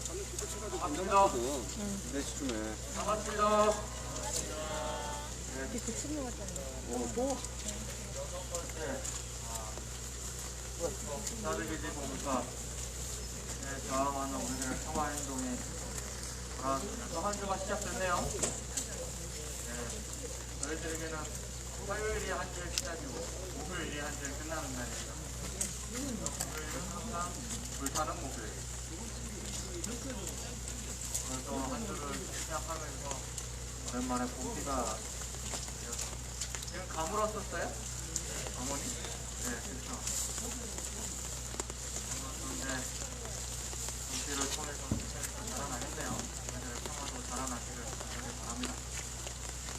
반갑습니다. 4시쯤에. 반갑습니다. 이렇게 친구 같잖아요. 또? 사드기지 공사 저항하는 우리들의 평화행동이 또 한 주가 시작됐네요. 저희들에게는 화요일이 한 주에 시작이고 목요일이 한 주에 끝나는 날입니다. 목요일은 항상 불타는 목요일. 그래서 한 주를 시작하면서 오랜만에 공기가 지금 가물었었어요? 어머니? 네, 그렇죠. 그런데 공기를 통해서 세상이 자라나겠네요. 저희들의 평화도 자라나기를 간절히 바랍니다.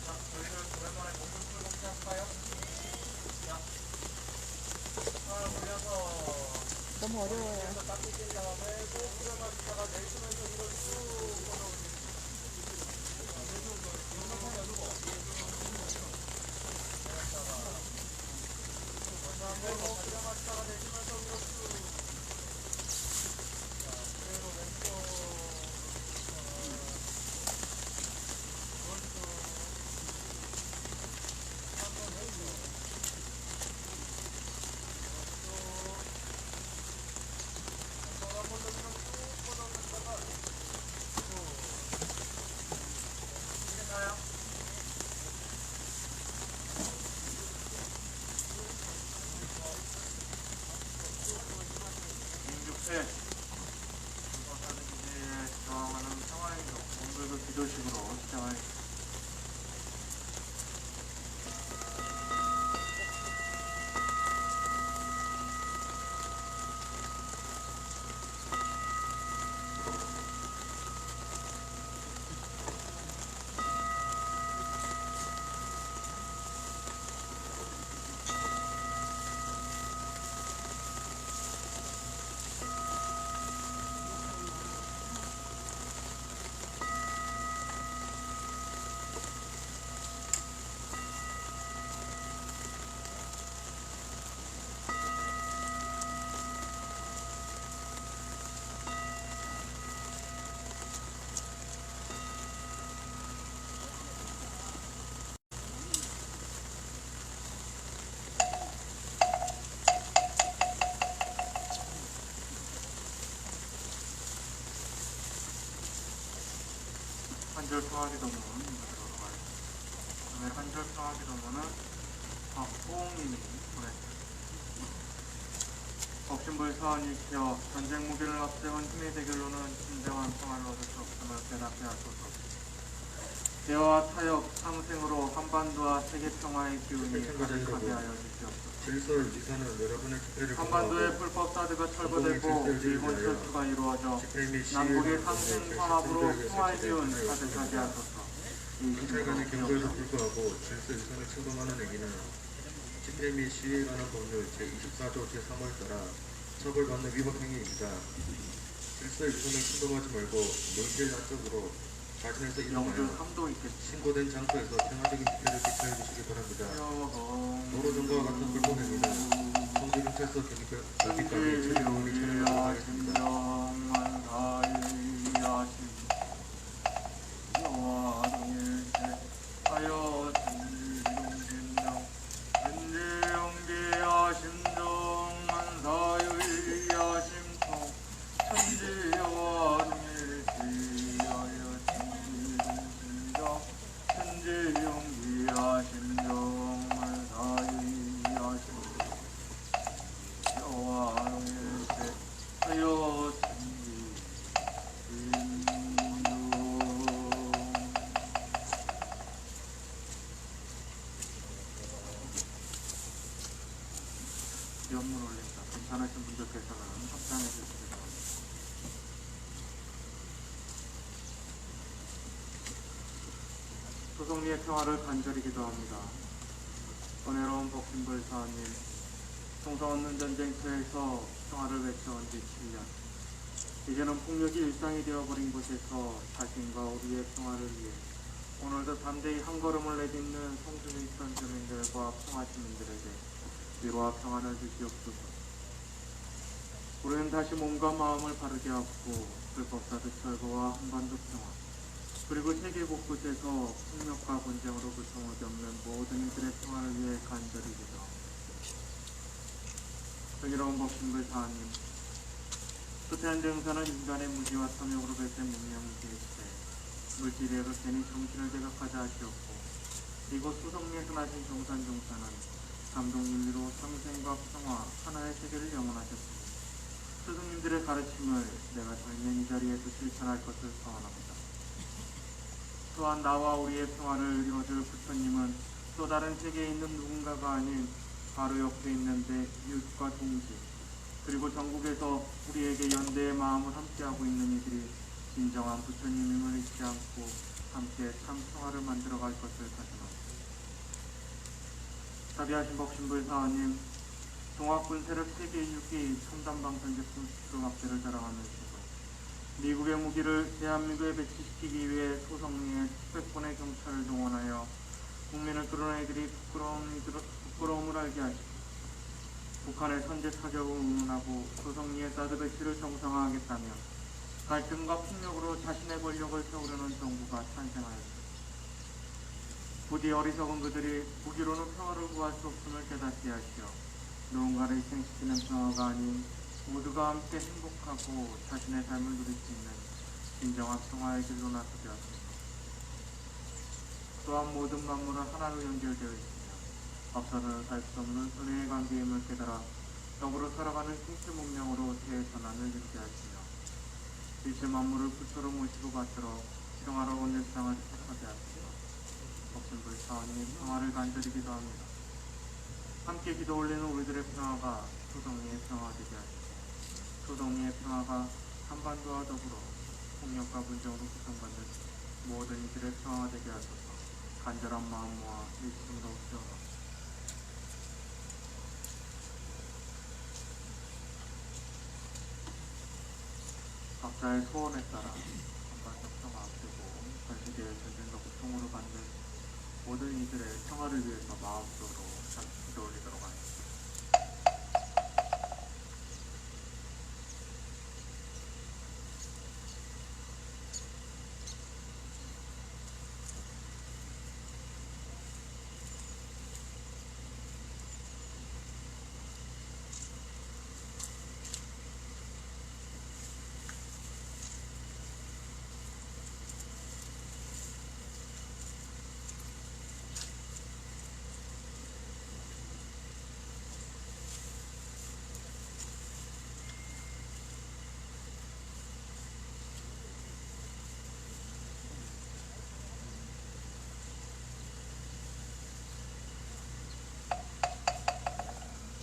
자, 저희는 오랜만에 목을 풀고 시작할까요? 자, 올려서 너무 어려워요. 딱 뜯긴 다음에 또 후렴을 듣다가 내쉬면서 이걸 쭉 뻗어올리고 마시다가 내쉬면서 위로 쭉 그대로 왼쪽 오른쪽 한번 해줘 저항하는 평화행동, 원불교 기도식으로 시작하겠습니다. 한절 평화기도문 들어가겠습니다. 오늘 한절 평화기도문은 박호웅님이 보냈습니다. 법신불사하니켜 전쟁 무기를 앞세운 힘의 대결로는 진정한 평화를 얻을 수 없음을 깨닫게 하소서. 대화와 타협, 상생으로 한반도와 세계 평화의 기운이 가득하게 하여 주시옵소서. 질서를 위반한 여러분의 기대를 한반도의 불법 사드가 철거되고 일본 철수가 이루어져 남북의 상생 화합으로 평화의 기운 가득하게 하소서. 경찰관의 경고에도 불구하고 질서 위반을 침범하는 행위는 집회 및 시위에 관한 법률 제24조 제3호에 따라 처벌받는 위법 행위입니다. 질서 위반을 침범하지 말고 명실란적으로 자신에서 일어나여 신고된 장소에서 평화적인 집회를 개최해 주시기 바랍니다. 도로정과와 같은 불법 행위는 성지경찰서 경비까지 처리원이 처리하도록 하겠습니다. 연문 올린다. 괜찮으신 분들께서는 합장해 주시기 바랍니다. 소송리의 평화를 간절히 기도합니다. 은혜로운 법신불사님, 총성 없는 전쟁터에서 평화를 외쳐온 지 7년. 이제는 폭력이 일상이 되어버린 곳에서 자신과 우리의 평화를 위해 오늘도 담대히 한 걸음을 내딛는 성주에 있던 주민들과 평화시민들에게 위로와 평안을 주시옵소서. 우리는 다시 몸과 마음을 바르게 하고 불법사드 철거와 한반도 평화 그리고 세계 곳곳에서 폭력과 분쟁으로 고통을 겪는 모든 이들의 평화를 위해 간절히 기도합니다. 정의로운 법신불 사하님, 수태한 증사는 인간의 무지와 탐욕으로 배된 문명이기에 물질에도 괜히 정신을 제각하자 하시었고 이곳 수성리에 흔하신 정산종사는 감독윤리로 상생과 평화 하나의 세계를 영원하셨습니다. 스승님들의 가르침을 내가 젊은 이 자리에서 실천할 것을 소원합니다. 또한 나와 우리의 평화를 이뤄줄 부처님은 또 다른 세계에 있는 누군가가 아닌 바로 옆에 있는데 이웃과 동지 그리고 전국에서 우리에게 연대의 마음을 함께하고 있는 이들이 진정한 부처님임을 잊지 않고 함께 참 평화를 만들어갈 것을 다짐합니다. 자비하신 법신불 사하님, 동학군 세력 세계 6위 첨단 방산 제품 수출 확대를 자랑하면서도 미국의 무기를 대한민국에 배치시키기 위해 소성리에 수백권의 경찰을 동원하여 국민을 끌어내들이 부끄러움을 알게 하시고 북한의 선제 타격을 응원하고 소성리의 사드 배치를 정상화하겠다며 갈등과 폭력으로 자신의 권력을 세우려는 정부가 탄생하였습니다. 부디 어리석은 그들이 무기로는 평화를 구할 수 없음을 깨닫게 하시어 누군가를 희생시키는 평화가 아닌 모두가 함께 행복하고 자신의 삶을 누릴 수 있는 진정한 평화의 길로 나서게 하소서. 또한 모든 만물은 하나로 연결되어 있으며 없어서는 살 수 없는 은혜의 관계임을 깨달아 더불어 살아가는 생체 문명으로 대전환을 이루게 하시며 일체 만물을 부처로 모시고 받들어 평화로운 일상을 택하게 하시며 법신불 사원님 평화를 간절히 기도합니다. 함께 기도 올리는 우리들의 평화가 소동리의 평화가 되게 하시고 소동리의 평화가 한반도와 더불어 폭력과 분쟁으로 구성받는 모든 이들의 평화가 되게 하소서. 간절한 마음 모아 일심으로 기도합니다. 각자의 소원에 따라 한반도 평화 그리고 전 세계의 전쟁과 고통으로 받는 모든 이들의 평화를 위해서 마음속으로 잠시 기도 올리도록 하겠습니다.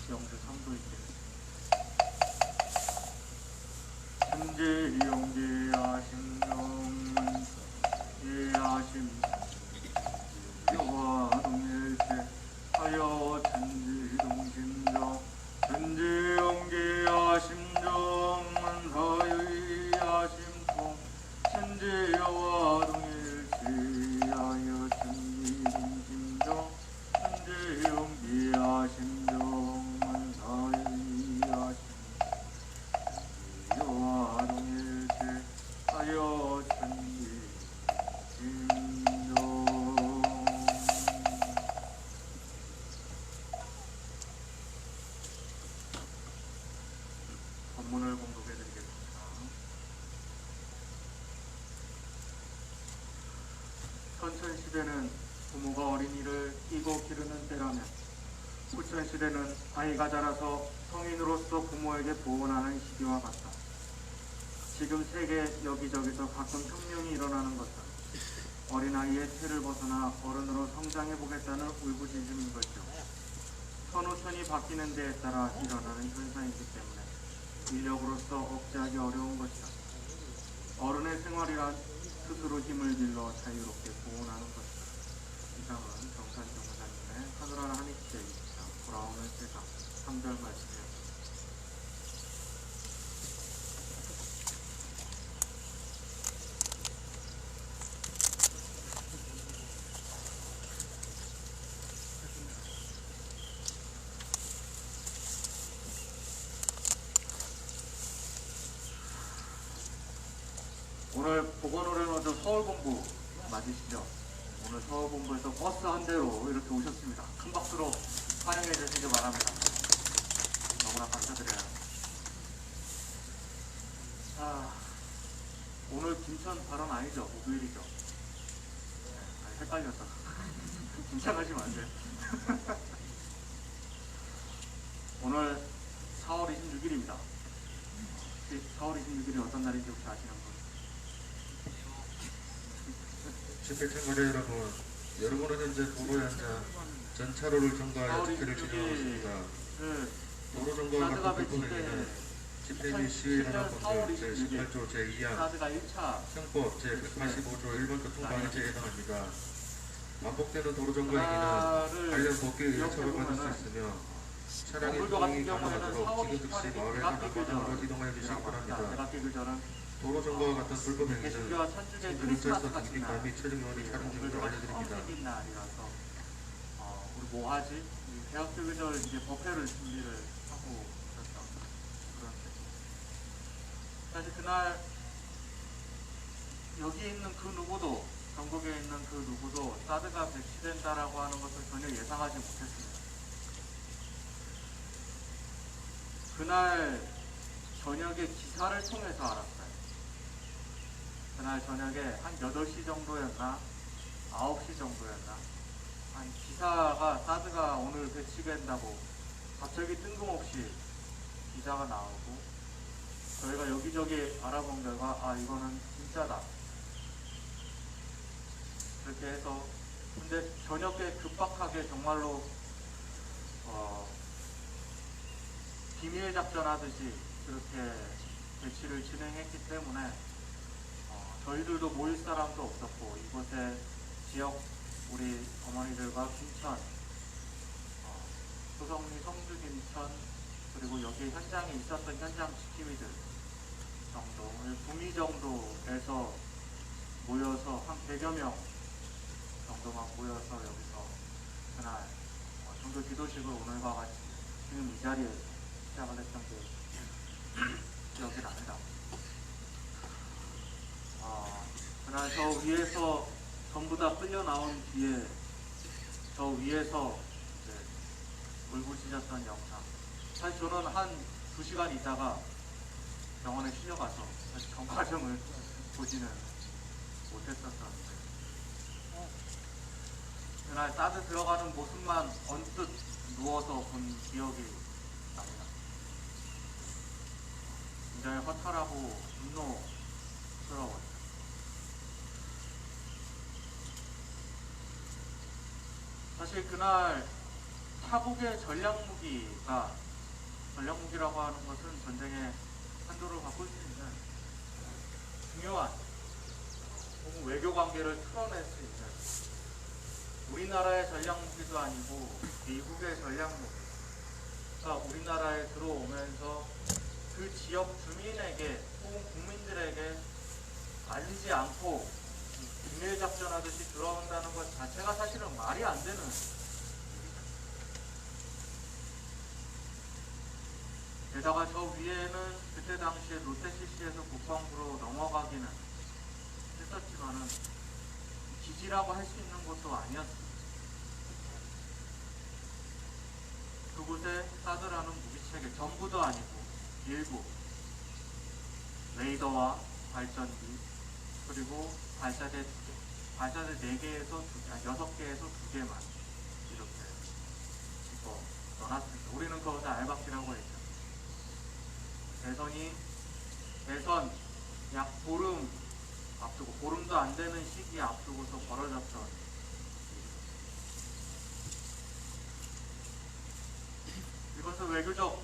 영주 3도 있겠습니다. 천지영지하심 정문 예하심 여와 동일체 하여 천지동심정 천지영지하심 정문 사유이하심 통 천지여와 동일체 하여 천지동심정 천지영지하심 본문을 공독해드리겠습니다. 선천시대는 부모가 어린이를 끼고 기르는 때라면 후천시대는 아이가 자라서 성인으로서 부모에게 보온하는 시기와 같다. 지금 세계 여기저기서 가끔 혁명이 일어나는 것은 어린아이의 틀을 벗어나 어른으로 성장해보겠다는 울부짖음인 것이죠. 선후천이 바뀌는 데에 따라 일어나는 현상이기 때문에 인력으로서 억제하기 어려운 것이다. 어른의 생활이란 스스로 힘을 길러 자유롭게 보온하는 것이다. 이상은 정산정 회장님의 하늘하나 한익제 20장 돌아오는 세상 3절 말씀이었습니다. 서울본부 맞으시죠? 오늘 서울본부에서 버스 한 대로 이렇게 오셨습니다. 큰 박수로 환영해 주시기 바랍니다. 너무나 감사드려요. 자, 오늘 김천 발언 아니죠? 목요일이죠? 네, 헷갈렸어. 긴장하지 마세요. 오늘 4월 26일입니다. 4월 26일이 어떤 날인지 혹시 아시는 분? 집회 참가자 여러분, 여러분은 현재 도로에 앉아 전차로를 점거하여 집회를 진행하고 있습니다. 도로 점거와 같은 불법행위는 집회 및 시위에 관한 법률 제18조 제2항 형법 제185조 일반 교통방해죄에 해당합니다. 반복되는 도로 점거 행위는 관련 법규에 의해 처벌받을 수 있으며 차량의 통행이 가능하도록 지금 즉시 마을에서 남방으로 이동하여 주시기 바랍니다. 도로 점거와 같은 불법 행위는 경찰서 경비과 및 최종요원이 촬영 중으로 알려드립니다. 우리 뭐 하지? 대학교 계절 이제 법회를 준비를 하고 있었죠. 그런데 사실 그날 여기 있는 그 누구도, 전국에 있는 그 누구도 사드가 배치된다라고 하는 것을 전혀 예상하지 못했습니다. 그날 저녁에 기사를 통해서 알았어요. 그날 저녁에 한 8시 정도였나 9시 정도였나 한 기사가 사드가 오늘 배치된다고 갑자기 뜬금없이 기사가 나오고 저희가 여기저기 알아본 결과 아 이거는 진짜다 그렇게 해서 근데 저녁에 급박하게 정말로 비밀 작전하듯이 그렇게 배치를 진행했기 때문에 저희들도 모일 사람도 없었고 이곳에 지역 우리 어머니들과 김천, 소성리, 성주, 김천 그리고 여기 현장에 있었던 현장 지킴이들 정도, 구미 정도에서 모여서 한 100여 명 정도만 모여서 여기서 그날 종교 기도식을 오늘과 같이 지금 이 자리에 시작을 했던 게 기억이 납니다. 그날 저 위에서 전부 다 끌려 나온 뒤에 저 위에서 이제 울부짖었던 영상. 사실 저는 한 2시간 있다가 병원에 실려가서 사실 전 과정을 보지는 못했었는데 그날 사드 들어가는 모습만 언뜻 누워서 본 기억이 납니다. 굉장히 허탈하고 분노스러웠어요. 사실 그날 타국의 전략무기라고 하는 것은 전쟁의 한도를 바꿀 수 있는 중요한 외교관계를 틀어낼 수 있는 우리나라의 전략무기도 아니고 미국의 전략무기가 우리나라에 들어오면서 그 지역 주민에게 혹은 국민들에게 알리지 않고 비밀 작전하듯이 들어온다는 것 자체가 사실은 말이 안 되는 일이죠. 게다가 저 위에는 그때 당시에 롯데CC에서 국방부로 넘어가기는 했었지만은 기지라고 할 수 있는 것도 아니었습니다. 그곳에 사드라는 무기체계 전부도 아니고 일부 레이더와 발전기 그리고 발사대 2개, 발사대 4개에서 6개에서 2개만 이렇게 집어 넣어놨습니다. 우리는 그것을 알박기라고 했죠. 대선 약 보름 앞두고, 보름도 안 되는 시기에 앞두고서 벌어졌던 이것은 외교적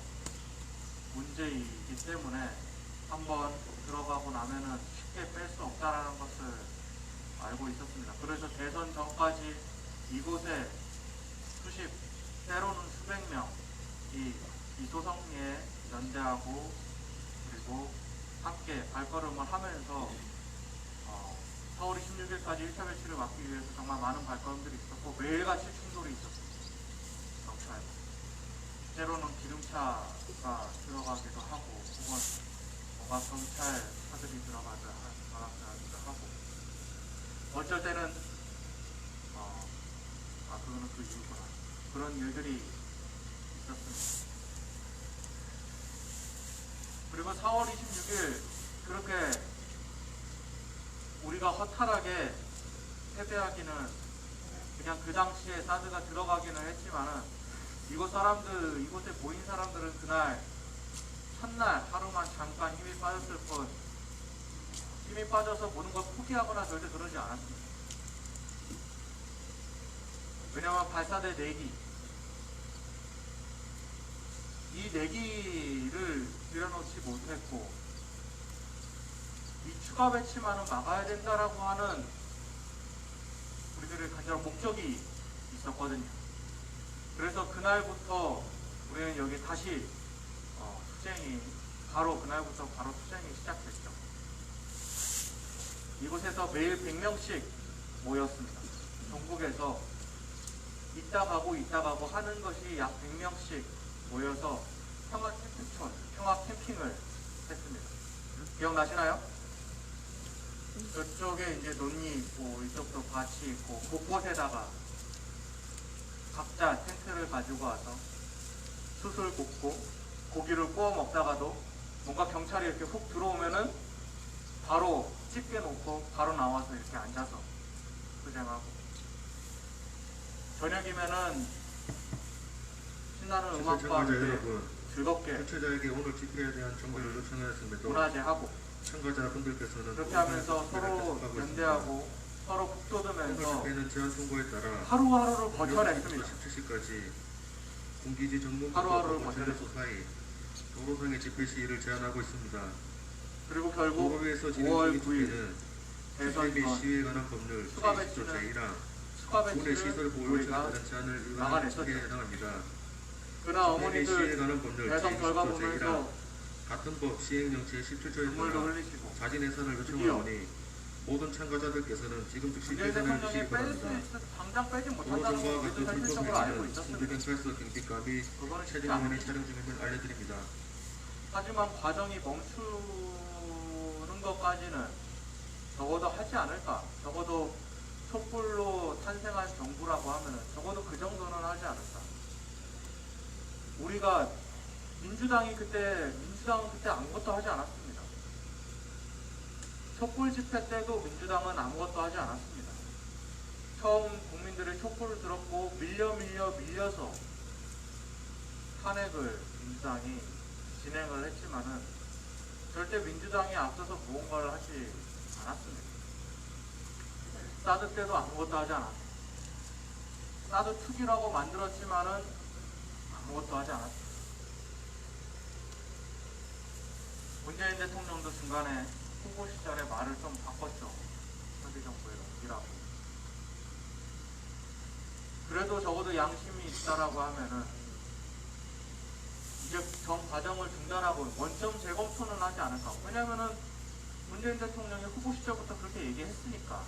문제이기 때문에 한번 들어가고 나면은 쉽게 뺄 수 없다라는 것을 알고 있었습니다. 그래서 대선 전까지 이곳에 때로는 수백 명이 이 소성리에 연대하고 그리고 함께 발걸음을 하면서 4월 26일까지 1차 배치를 막기 위해서 정말 많은 발걸음들이 있었고 매일같이 충돌이 있었습니다. 경찰과 때로는 기름차가 들어가기도 하고 혹은 뭔가 경찰 차들이 들어가기도 하고 이유구나. 그런 일들이 있었습니다. 그리고 4월 26일 그렇게 우리가 허탈하게 패배하기는 그냥 그 당시에 사드가 들어가기는 했지만은 이곳에 모인 사람들은 그날 첫날 하루만 잠깐 힘이 빠졌을 뿐 힘이 빠져서 모든 걸 포기하거나 절대 그러지 않았습니다. 왜냐하면 발사대 내기 이 내기를 들여놓지 못했고 이 추가 배치만은 막아야 된다라고 하는 우리들의 간절한 목적이 있었거든요. 그래서 그날부터 우리는 여기 다시 그날부터 바로 투쟁이 시작됐죠. 이곳에서 매일 100명씩 모였습니다. 전국에서 있다 가고 하는 것이 약 100명씩 모여서 평화 캠프촌, 평화 캠핑을 했습니다. 기억나시나요? 저쪽에 이제 논이 있고 이쪽도 밭이 있고 곳곳에다가 각자 텐트를 가지고 와서 숯을 굽고 고기를 구워 먹다가도 뭔가 경찰이 이렇게 훅 들어오면은 바로 집게 놓고 바로 나와서 이렇게 앉아서 투쟁하고 저녁이면은 신나는 음악과 함께 즐겁게 주최자에게 오늘 집회에 대한 정보를 요청하였음에도 문화제하고 참가자분들께서는 그렇게 하면서 서로 연대하고 서로 북돋으면서 오늘 집회는 제한 통보에 따라 하루하루를 버텨냈습니다. 17시까지 공기지 정문부터 하루하루를 건설소 사이 도로상의 집회 시위를 제한하고 있습니다. 그리고 결국 도로 위에서 진행 5월 중인 9일 집회는 대선 집회 및 전 시위에 관한 법률 추가 제20조 배치는 제1항 추가 군의 시설 배치를 보호에 우리가 따른 제한을 위반한 막아냈었죠. 책에 해당합니다. 그러나 집회 및 시위에 어머니들 관한 법률 대선 결과 제20조 제1항 보면서 같은 법 시행령 제17조에 눈물도 따라 흘리시고 자진 해산을 드디어 요청하오니 모든 참가자들께서는 지금 즉시 문재인 해산을 대통령이 주시기 뺄 수 바랍니다. 당장 빼지 못한다는 걸 도로정보와 우리도 같은 현실적으로 알고 불법 있었습니다. 행위는 순두경찰서 경비감이 그거는 쉽지 최종 원인 않습니다. 촬영 중임을 알려드립니다. 하지만 과정이 멈추는 것까지는 적어도 하지 않을까. 적어도 촛불로 탄생한 정부라고 하면 적어도 그 정도는 하지 않을까. 우리가 민주당은 그때 아무것도 하지 않았습니다. 촛불 집회 때도 민주당은 아무것도 하지 않았습니다. 처음 국민들의 촛불을 들었고 밀려서 탄핵을 민주당이 진행을 했지만은 절대 민주당이 앞서서 무언가를 하지 않았습니다. 사드 때도 아무것도 하지 않았습니다. 사드 특위라고 만들었지만은 아무것도 하지 않았습니다. 문재인 대통령도 중간에 후보 시절에 말을 좀 바꿨죠. 현재 정부에 옮기라고. 그래도 적어도 양심이 있다라고 하면은 이제 전 과정을 중단하고 원점 재검토는 하지 않을까. 왜냐면은 문재인 대통령이 후보 시절부터 그렇게 얘기했으니까.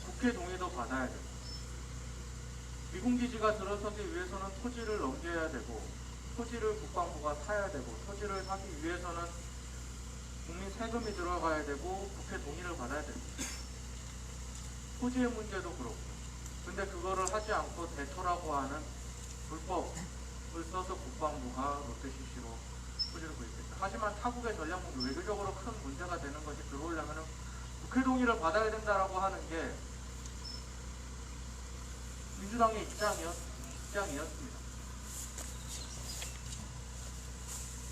국회 동의도 받아야 되고 미군기지가 들어서기 위해서는 토지를 넘겨야 되고 토지를 국방부가 사야 되고 토지를 사기 위해서는 국민 세금이 들어가야 되고 국회 동의를 받아야 되고 토지의 문제도 그렇고 근데 그거를 하지 않고 대토라고 하는 불법을 써서 국방부가 롯데CC로 토지를 구입했다. 하지만 타국의 전략목이 외교적으로 큰 문제가 되는 것이 들어오려면 국회 동의를 받아야 된다라고 하는 게 민주당의 입장이었습니다.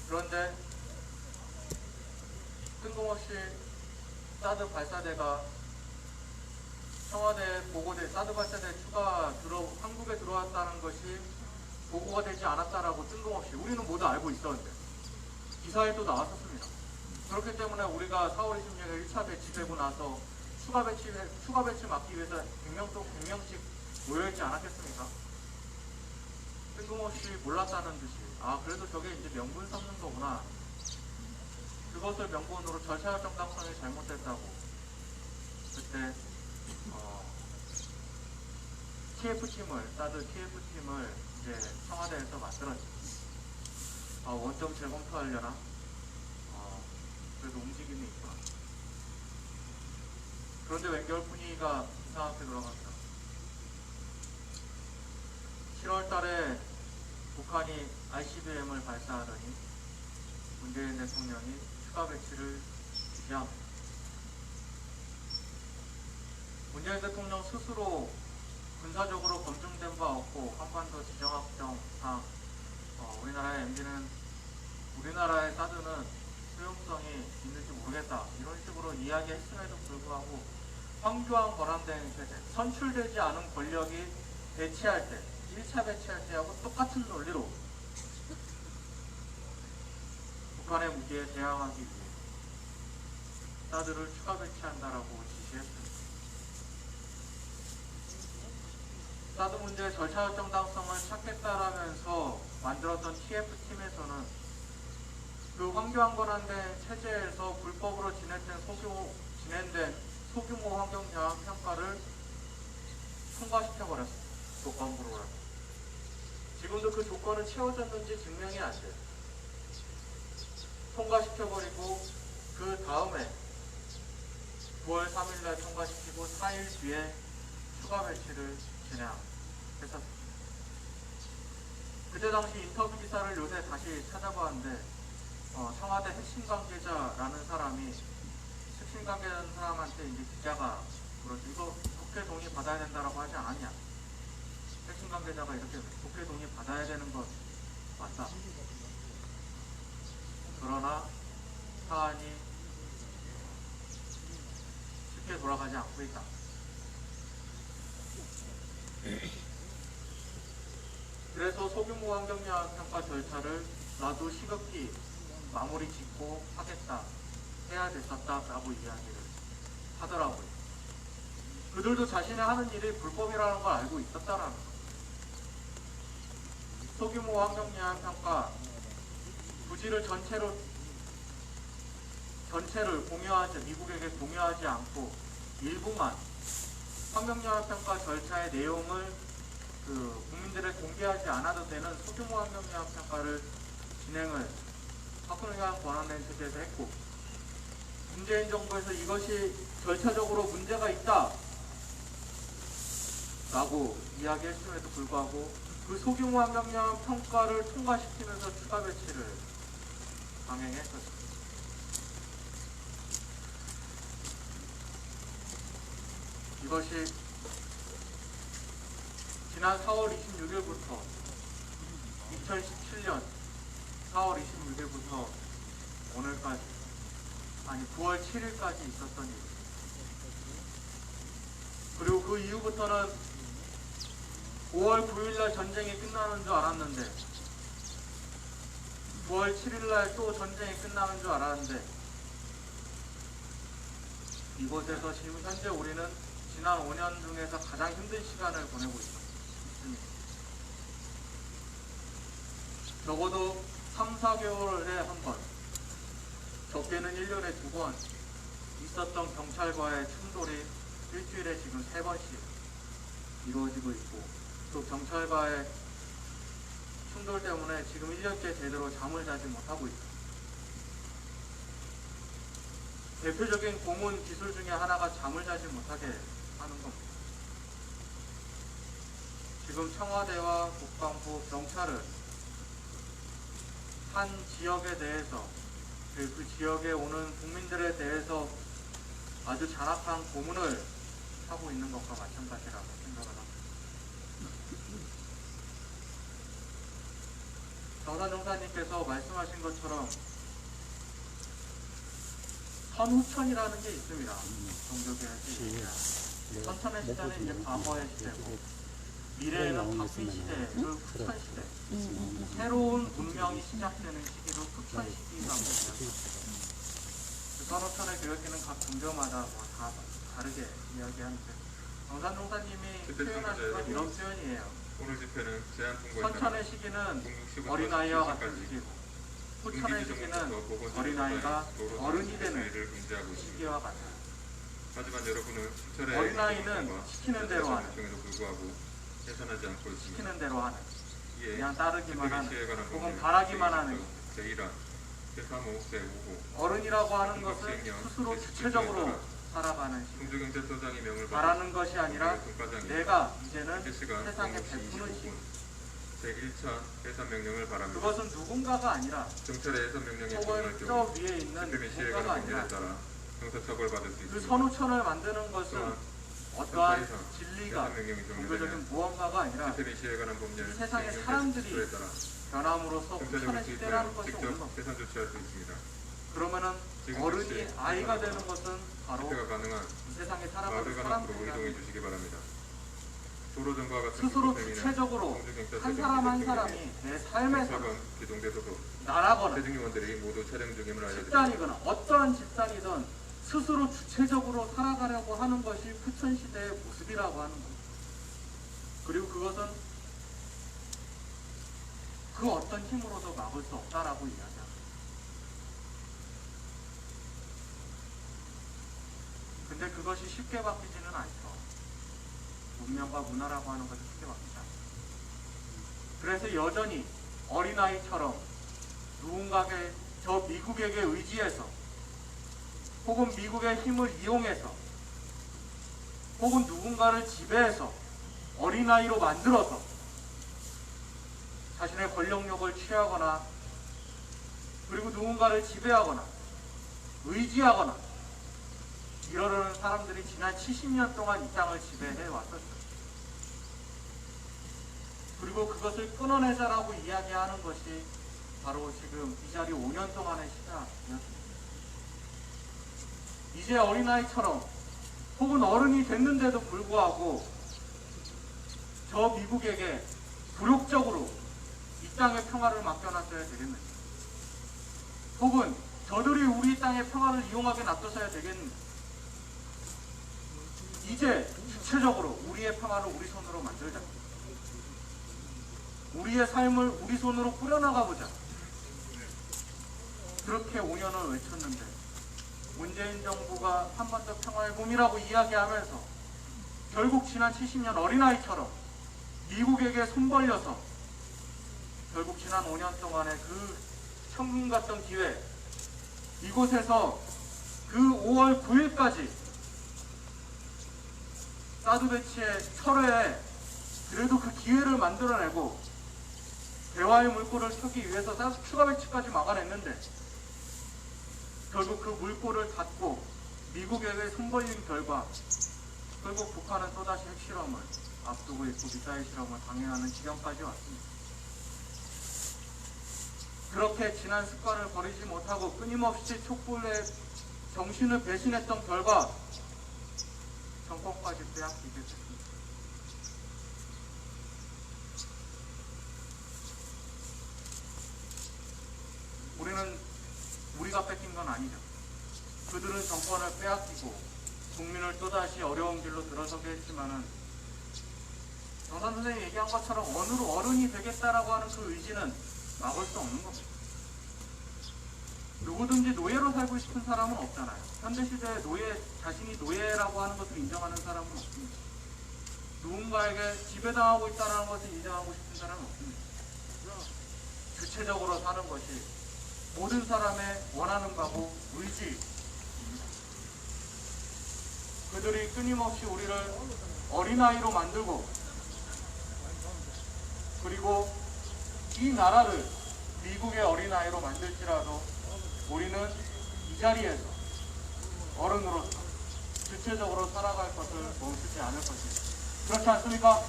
그런데 뜬금없이 사드 발사대가 청와대에 보고돼 사드 발사대 한국에 들어왔다는 것이 보고가 되지 않았다라고 뜬금없이 우리는 모두 알고 있었는데 기사에도 나왔었습니다. 그렇기 때문에 우리가 4월 26일 1차 배치되고 나서 추가 배치 막기 위해서 100명씩 모여있지 않았겠습니까? 뜬금없이 몰랐다는 듯이 그래도 저게 이제 명분 삼는 거구나. 그것을 명분으로 절차적 정당성이 잘못됐다고 그때 사드 TF팀을 이제 청와대에서 만들었죠. 원점 재검토하려나? 그래도 움직임이 있구나. 그런데 웬걸 분위기가 이상하게 돌아갑니다. 7월 달에 북한이 ICBM을 발사하더니 문재인 대통령이 추가 배치를 지시합니다. 문재인 대통령 스스로 군사적으로 검증된 바 없고 한반도 지정학정상 우리나라의 MB는 우리나라의 사드는 수용성이 있는지 모르겠다 이런 식으로 이야기했음에도 불구하고 황교안 권한대행 체제 선출되지 않은 권력이 배치할 때 1차 배치할 때하고 똑같은 논리로 북한의 무기에 대항하기 위해 사드를 추가 배치한다라고 지시했습니다. 사드 문제의 절차적 정당성을 찾겠다라면서 만들었던 TF팀에서는 그 황교안 권한대행 체제에서 불법으로 진행된 소규모 환경영향 평가를 통과시켜버렸습니다. 조건부로라도. 지금도 그 조건은 채워졌는지 증명이 안 돼요. 통과시켜버리고 그 다음에 9월 3일날 통과시키고 4일 뒤에 추가 배치를 진행했었습니다. 그때 당시 인터뷰 기사를 요새 다시 찾아봤는데 청와대 핵심 관계자라는 사람이 핵심 관계자라는 사람한테 이제 기자가 그러지 이거 국회 동의 받아야 된다라고 하지 않았냐? 핵심 관계자가 이렇게 국회 동의 받아야 되는 것 맞다. 그러나 사안이 쉽게 돌아가지 않고 있다. 그래서 소규모 환경영향 평가 절차를 나도 시급히 마무리 짓고 하겠다, 해야 됐었다라고 이야기를 하더라고요. 그들도 자신이 하는 일이 불법이라는 걸 알고 있었다라는 거예요. 소규모 환경영향 평가 부지를 전체를 공유하지, 미국에게 공유하지 않고 일부만 환경영향 평가 절차의 내용을 국민들에 공개하지 않아도 되는 소규모 환경영향 평가를 진행을 박근혜가 권한된 체제에서 했고, 문재인 정부에서 이것이 절차적으로 문제가 있다 라고 이야기했음에도 불구하고 그 소규모 환경영향 평가를 통과시키면서 추가 배치를 강행했었습니다. 이것이 지난 4월 26일부터 2017년 4월 26일부터 오늘까지, 아니 9월 7일까지 있었던 일. 그리고 그 이후부터는 5월 9일날 전쟁이 끝나는 줄 알았는데 9월 7일날 또 전쟁이 끝나는 줄 알았는데 이곳에서 지금 현재 우리는 지난 5년 중에서 가장 힘든 시간을 보내고 있습니다. 적어도 3, 4개월에 한 번, 적게는 1년에 2번 있었던 경찰과의 충돌이 일주일에 지금 3번씩 이루어지고 있고, 또 경찰과의 충돌 때문에 지금 1년째 제대로 잠을 자지 못하고 있습니다. 대표적인 고문 기술 중에 하나가 잠을 자지 못하게 하는 겁니다. 지금 청와대와 국방부, 경찰은 한 지역에 대해서, 그 지역에 오는 국민들에 대해서 아주 잔악한 고문을 하고 있는 것과 마찬가지라고 생각을 합니다. 정산 용사님께서 말씀하신 것처럼 선후천이라는 게 있습니다. 종교개혁 시대. 선천의 시대는 이제 과거의 시대고, 미래에는 바뀐 시대를 후천 시대. 새로운 문명이 시작되는 시기로 후천 시기라고 이야기합니다. 선후천의 교육기는 각 종교마다 다 다르게 이야기하는데, 정산 용사님이 표현하신 건 이런 표현이에요. 오늘 집회는 제한 통과에 선천의 시기는 어린아이와 같은 시기고, 후천의 시기는 어린아이가 어른이 되는 시기와 같아요. 하지만 여러분은 어린아이는 시키는 대로 하는, 불구하고 해산하지 않고 있습니다. 시키는 대로 하는, 예, 그냥 따르기만 하는, 혹은 혹은 바라기만 하는. 제1항, 제3호, 제5호 어른이라고 하는 것은 스스로 주체적으로 살아가는 시기. 공주경찰서장이 명을 바라는 것이 아니라 내가 이제는 시간 세상에 베푸는 시기. 제1차 해산 명령을 바랍니다. 그것은 누군가가 아니라 경찰의 해산 명령에 혹은 부응할 저 경우 위에 있는 집회 및 시위에 누군가가 관한 법률에 아니라 따라 형사처벌받을 수 그 있습니다. 선우천을 만드는 것은 또한 어떠한 형사에서 진리가 해산 명령이 종료되면 종교적인 무언가가 아니라 집회 및 시위에 관한 법률 세상의 시행령 사람들이 제시조에 따라 변함으로써 경찰력을 후천의 시대라는 투입하여 것이 오는 직접 겁니다. 해산 조치할 수 있습니다. 그러면은 지금 어른이 즉시 아이가 되는 것은 바로 집회가 가능한 이 세상에 마을 살아가는 관앞으로 이동해 사람들이라는 주시기 바랍니다. 도로등과 같은 스스로 교통행위는 주체적으로 공주경찰서 한 사람 한 경비대 사람이 내 삶에서 경찰관 기동대소속 나라거나 대중요원들이 모두 촬영 중임을 알려드립니다. 집단이거나 어떠한 집단이든 스스로 주체적으로 살아가려고 하는 것이 후천시대의 모습이라고 하는 겁니다. 그리고 그것은 그 어떤 힘으로도 막을 수 없다라고 이야기합니다. 근데 그것이 쉽게 바뀌지는 않죠. 문명과 문화라고 하는 것이 쉽게 바뀌지 않습니다. 그래서 여전히 어린아이처럼 누군가에게 저 미국에게 의지해서 혹은 미국의 힘을 이용해서 혹은 누군가를 지배해서 어린아이로 만들어서 자신의 권력력을 취하거나 그리고 누군가를 지배하거나 의지하거나 이러려는 사람들이 지난 70년 동안 이 땅을 지배해 왔었어요. 그리고 그것을 끊어내자라고 이야기하는 것이 바로 지금 이 자리 5년 동안의 시작이었습니다. 이제 어린아이처럼 혹은 어른이 됐는데도 불구하고 저 미국에게 굴욕적으로 이 땅의 평화를 맡겨놨어야 되겠는지, 혹은 저들이 우리 땅의 평화를 이용하게 놔뒀어야 되겠는지, 이제 주체적으로 우리의 평화를 우리 손으로 만들자. 우리의 삶을 우리 손으로 꾸려나가보자. 그렇게 5년을 외쳤는데 문재인 정부가 한 번 더 평화의 봄이라고 이야기하면서 결국 지난 70년 어린아이처럼 미국에게 손 벌려서 결국 지난 5년 동안의 그 천국 같던 기회, 이곳에서 그 5월 9일까지 사드 배치의 철회에 그래도 그 기회를 만들어내고 대화의 물꼬를 펴기 위해서 추가 배치까지 막아냈는데 결국 그 물꼬를 닫고 미국에게 손벌린 결과 결국 북한은 또다시 핵실험을 앞두고 있고 미사일 실험을 강행하는 지경까지 왔습니다. 그렇게 지난 습관을 버리지 못하고 끊임없이 촛불의 정신을 배신했던 결과 정권까지 빼앗기게 됐습니다. 우리가 뺏긴 건 아니죠. 그들은 정권을 빼앗기고 국민을 또다시 어려운 길로 들어서게 했지만은 정산 선생님이 얘기한 것처럼 어른이 되겠다라고 하는 그 의지는 막을 수 없는 겁니다. 누구든지 노예로 살고 싶은 사람은 없잖아요. 현대시대에 자신이 노예라고 하는 것을 인정하는 사람은 없습니다. 누군가에게 지배당하고 있다는 것을 인정하고 싶은 사람은 없습니다. 주체적으로 사는 것이 모든 사람의 원하는 바고 의지입니다. 그들이 끊임없이 우리를 어린아이로 만들고 그리고 이 나라를 미국의 어린아이로 만들지라도 우리는 이 자리에서 어른으로서 주체적으로 살아갈 것을 멈추지 않을 것입니다. 그렇지 않습니까?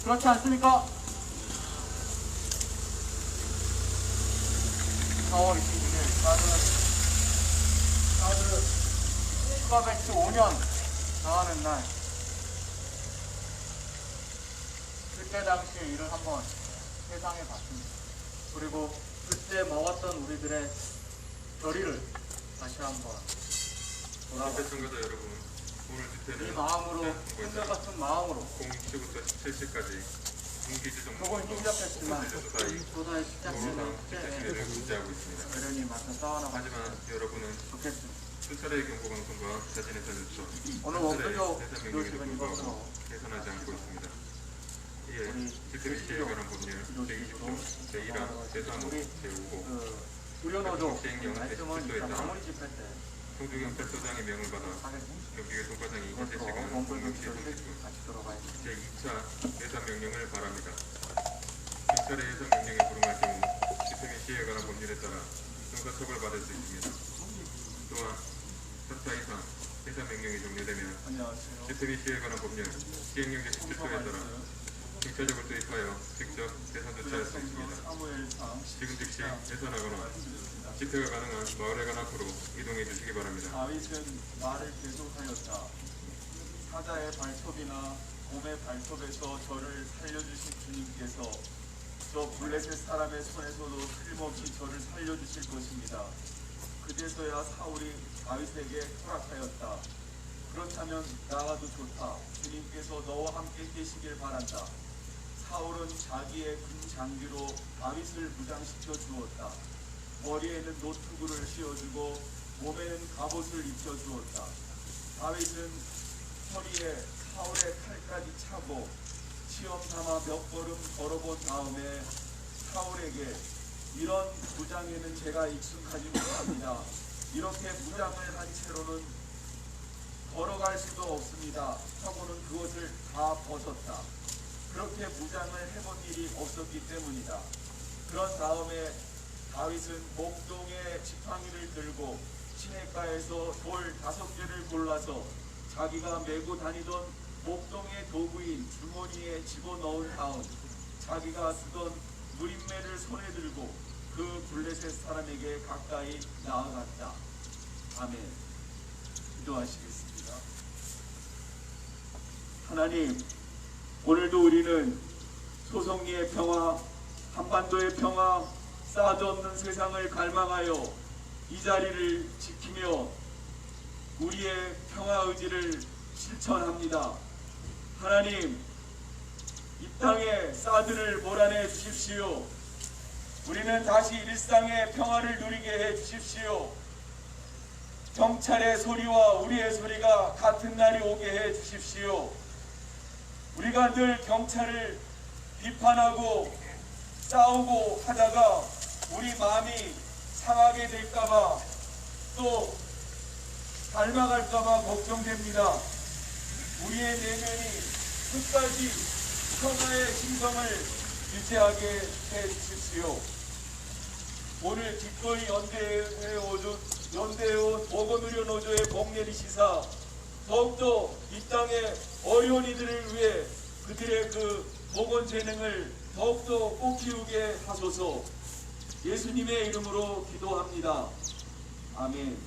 그렇지 않습니까? 4월 22일 사드 추가 배치 5년 당하는 날, 그때 당시의 일을 한번 세상에 봤습니다. 그리고 그때 먹었던 우리들의 결의를 다시 한번 돌아봤습니다. 시청자자 여러분, 오늘 이 집회는 마음으로, 한결같은 마음으로 07부터 17시까지 군기지 정부 조금 힘겹겠지만 사이 조사에 시작되는 도로상 집회 시위를 문제하고 있습니다. 어른이 맞서 싸워나가면 하지만 여러분은 좋겠습니다. 수차례의 경고방송과 자신의 전유처, 오늘 수차례의 원표조 해산 명령에도 교식은 불구하고 이것으로 개선하지 않고 있습니다. 이에 우리 집회 및 시위에 관한 법률 제20조, 제1항, 제3호, 제5호 구련호조 시행령 말씀은 제17조에 따라 마무리 집회 때 청주경찰서장의 명을 받아 경기교통과장이 이것으로 실시간 원불 공동시 교식을 통지구 같이 들어가야 됩니다. 제2차 해산 명령을 바랍니다. 경찰의 해산 명령에 불응할 경우 집회 및 시위에 관한 법률에 따라 형사처벌받을 수 있습니다. 또한 4차 이상 해산 명령이 종료되면 안녕하세요. 집회 및 시위에 관한 법률 시행령 제17조에 따라 경찰력을 투입하여 직접 해산 조치할 수 있습니다. 사무엘상 지금 즉시 해산하거나 집회가 가능한 마을회관 앞으로 이동해 주시기 바랍니다. 다윗은 말을 계속하였다. 사자의 발톱이나 곰의 발톱에서 저를 살려주신 주님께서 저 블레셋 사람의 손에서도 틀림없이 저를 살려주실 것입니다. 그제서야 사울이 다윗에게 허락하였다. 그렇다면 나가도 좋다. 주님께서 너와 함께 계시길 바란다. 사울은 자기의 금 장기로 다윗을 무장시켜 주었다. 머리에는 노트구를 씌워주고 몸에는 갑옷을 입혀주었다. 다윗은 허리에 사울의 칼까지 차고 시험 삼아 몇 걸음 걸어본 다음에 사울에게 이런 무장에는 제가 익숙하지 못합니다. 이렇게 무장을 한 채로는 걸어갈 수도 없습니다. 하고는 그것을 다 벗었다. 그렇게 무장을 해본 일이 없었기 때문이다. 그런 다음에 다윗은 목동의 지팡이를 들고 시냇가에서 돌 5개를 골라서 자기가 메고 다니던 목동의 도구인 주머니에 집어넣은 다음 자기가 쓰던 누림매를 손에 들고 그 블레셋 사람에게 가까이 나아갔다. 아멘. 기도하시겠습니다. 하나님, 오늘도 우리는 소송리의 평화, 한반도의 평화, 사드 없는 세상을 갈망하여 이 자리를 지키며 우리의 평화 의지를 실천합니다. 하나님, 이 땅에 사드를 몰아내 주십시오. 우리는 다시 일상의 평화를 누리게 해 주십시오. 경찰의 소리와 우리의 소리가 같은 날이 오게 해 주십시오. 우리가 늘 경찰을 비판하고 싸우고 하다가 우리 마음이 상하게 될까봐 또 닮아갈까봐 걱정됩니다. 우리의 내면이 끝까지 평화의 심성을 유지하게 해주십시오. 오늘 기꺼이 연대해온 보건의료노조의 복 내리시사 더욱더 이 땅의 어려운 이들을 위해 그들의 그 보건 재능을 더욱더 꽃피우게 하소서. 예수님의 이름으로 기도합니다. 아멘.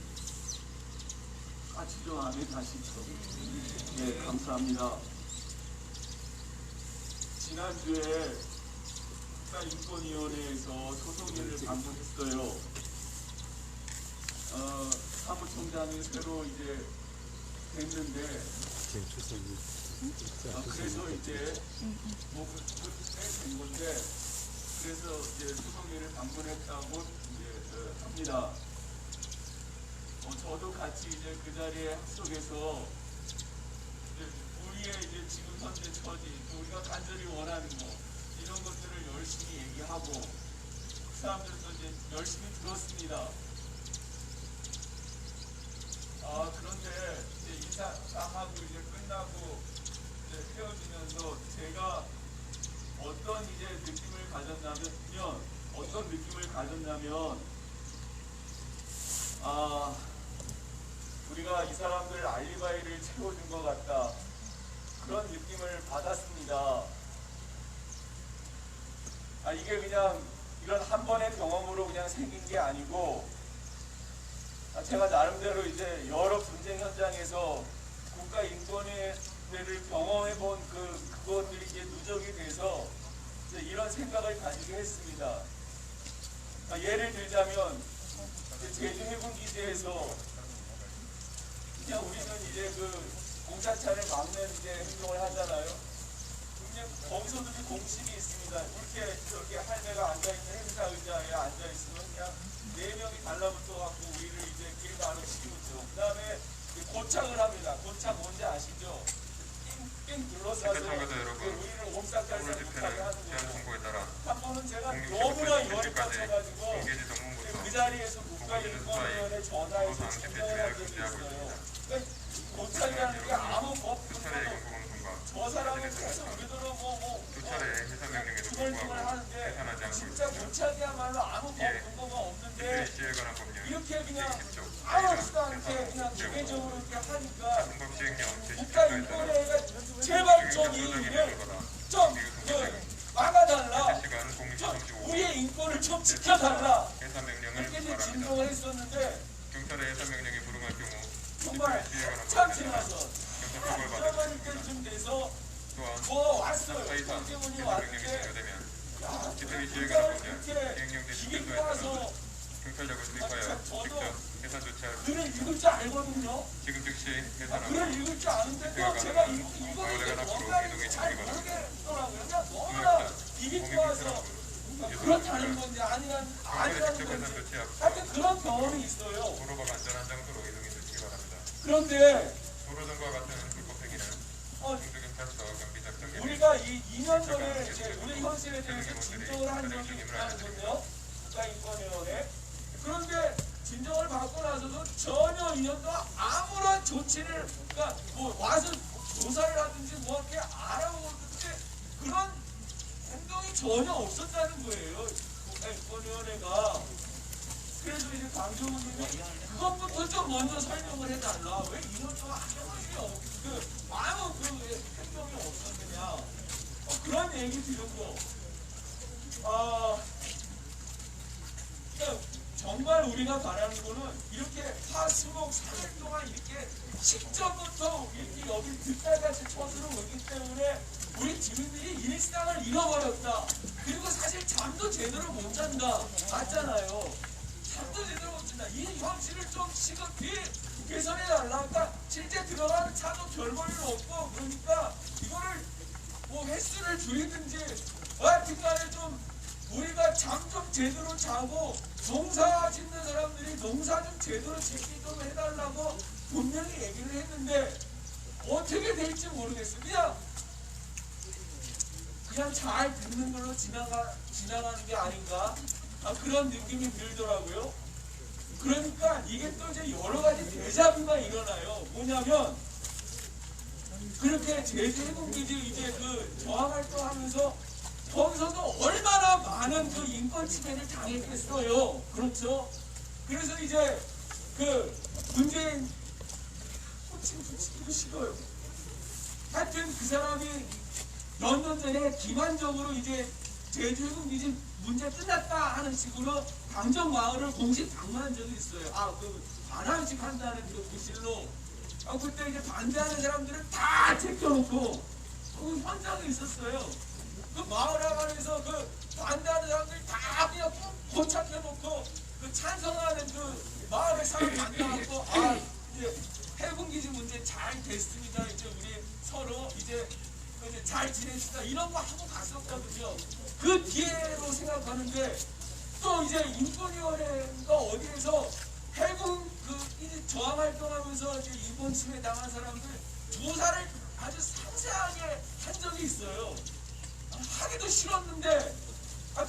같이 좀 아멘 하시죠. 네, 감사합니다. 지난주에 국가인권위원회에서 소송위를 방문했어요. 사무총장이 새로 이제 됐는데, 그래서 이제 된 건데, 그래서 이제 소송위를 방문했다고 이제 합니다. 저도 같이 이제 그 자리에 합석해서 우리의 이제 지금 현재 처지, 우리가 간절히 원하는 거 이런 것들을 열심히 얘기하고 그 사람들도 이제 열심히 들었습니다. 그런데 이제 인사하고 이제 끝나고 이제 헤어지면서 제가 어떤 이제 느낌을 가졌냐면 우리가 이 사람들 알리바이를 채워준 것 같다, 그런 느낌을 받았습니다. 이게 그냥 이런 한 번의 경험으로 그냥 생긴 게 아니고, 제가 나름대로 이제 여러 분쟁 현장에서 국가인권위를 경험해본 그것들이 이제 누적이 돼서 이제 이런 생각을 가지게 했습니다. 예를 들자면 제주 해군기지에서 그냥 우리는 이제 그 공사차를 막는 이제 행동을 하잖아요. 그냥 거기서도 공식이 있습니다. 이렇게 저렇게 할매가 앉아있는 행사 의자에 앉아있으면 그냥 4명이 달라붙어갖고 우리를 이제 길 가로치우죠. 그 다음에 고착을 합니다. 고착 뭔지 아시죠? 삥 둘러싸서 우리를 옴싹달싹 못하게 하는 거예요. 한 번은 제가 너무나 열이 뻗쳐가지고 그 자리에서 국가인권위원회 전화해서 진정을 얘기했어요. 그러니까 고착이라는 게 아무 법 근거도, 저 사람은 계속 우리들은 주먹 설명을 하는데 계산하지 않고 진짜 있습니다. 고착이야말로 아무 예. 근거가 없는데 특별히 시행에 관한 법률 이렇게 그냥 제20조 아무렇지도 않게 그냥 기계적으로 이렇게 하니까 헌법 시행령 국가 제10조에 따라 인권위가 제발 좀 이 일을 좀 막아달라. 시간 공식 좀 정지 5분 우리의 인권을 좀 지켜달라. 해산 명령을 이렇게 이제 말합니다. 진동을 했었는데 경찰의 해산 명령에 불응할 경우 정말 시행에 관한 참 법률에 지나서 경찰 한 처벌받을 수 1년 있습니다. 때쯤 돼서 또한 뭐 왔어요. 사이사 국회의원이 해산 명령이 왔는데 종료되면 야, 집행위 시행에 관한 국가를 법률 이렇게 시행령 기계 제10조에 모아서 따라 경찰력을 투입하여 직접 해산 조치할 수 글을 있습니다. 읽을 줄 알거든요. 지금 즉시 글을 해산하고 읽을 줄 아는데도 제가 이거를 뭔가 잘 모르겠더라고요. 그냥 너무나 비비고 와서 그렇다는 건지 아니라는 직접 해산 건지 조치 앞서 하여튼 그런 경험이 있어요. 도로가 안전한 장소로 이동해 주시기 바랍니다. 그런데 도로등과 같은 불법 행위는 중부경찰서 경비 작성 우리가 이 2년 전에 이제 우리 현실에 대해서 진정을 한 적이 있다거든요. 국가인권위원회. 그런데 진정을 받고 나서도 전혀 2년 동안 아무런 조치를 그러니까 뭐 와서 조사를 하든지 뭐 이렇게 알아보든지 그런 행동이 전혀 없었다는 거예요. 국가인권위원회가. 그래서 이제 강정훈님이 그것부터 좀 먼저 설명을 해달라. 왜 2년 동안 아무 아무 행동이 없었느냐. 그런 얘기 들었고, 그러니까 정말 우리가 바라는 거는 이렇게 화수목 3일 동안 이렇게 식전부터 이렇게 여기 들달같이 처수로 오기 때문에 우리 주민들이 일상을 잃어버렸다. 그리고 사실 잠도 제대로 못 잔다. 맞잖아요. 잠도 제대로 못 잔다. 이 현실을 좀 시급히 개선해달라. 그러니까 실제 들어가는 차도 별 볼일 없고 그러니까 이거를 뭐 횟수를 줄이든지 하여튼간에 좀 우리가 잠 좀 제대로 자고 농사 짓는 사람들이 농사 좀 제대로 짓게끔 해달라고 분명히 얘기를 했는데 어떻게 될지 모르겠어요. 그냥 잘 듣는 걸로 지나가는 게 아닌가 그런 느낌이 들더라고요. 그러니까 이게 또 이제 여러 가지 대자뷰가 일어나요. 뭐냐면 그렇게 제주해군기지 이제 그 저항활동하면서 거기서도 얼마나 많은 그 인권 침해를 당했겠어요. 그렇죠? 그래서 이제 그 문재인 붙이고 싶어요. 하여튼 그 사람이 몇 년 전에 기만적으로 이제 제주해군기지 문제 끝났다 하는 식으로 강정마을을 공식 방문한 적이 있어요. 그 반환식 한다는 그 부실로. 그때 이제 반대하는 사람들은 다 제껴놓고 그 현장에 있었어요. 그 마을 하관에서 그 반대하는 사람들이 다 그냥 고착해놓고 그 찬성하는 그 마을의 사람 만나갖고 이제 해군기지 문제 잘 됐습니다. 이제 우리 서로 이제 잘 지냅시다. 이런 거 하고 갔었거든요. 그 뒤에로 생각하는데 또 이제 인권위원회가 어디에서 해군 그 저항활동하면서 이제 일본 침해 당한 사람들 조사를 아주 상세하게 한 적이 있어요. 하기도 싫었는데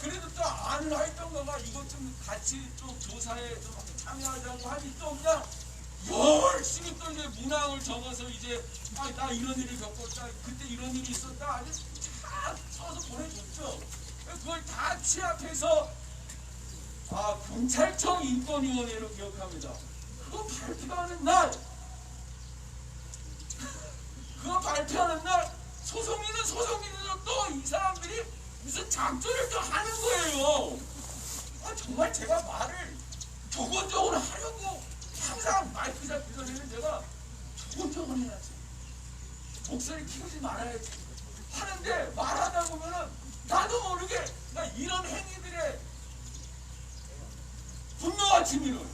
그래도 또 아는 활동가가 이것 좀 같이 좀 조사에 좀 참여하자고 하니 또 그냥 열심히 또 이제 문항을 적어서 이제 나 이런 일을 겪었다 그때 이런 일이 있었다 아주 다 써서 보내줬죠. 그걸 다 취합해서 경찰청 인권위원회로 기억합니다. 그거 발표하는 날 소송인은 소송인으로 또 이 사람들이 무슨 작전을 또 하는 거예요. 정말 제가 말을 조곤조곤 하려고 항상 마이크 잡기 전에는 제가 조곤조곤 해야지. 목소리 키우지 말아야지. 하는데 말하다 보면은 나도 모르게 이런 행위들에 분노가 치밀어요.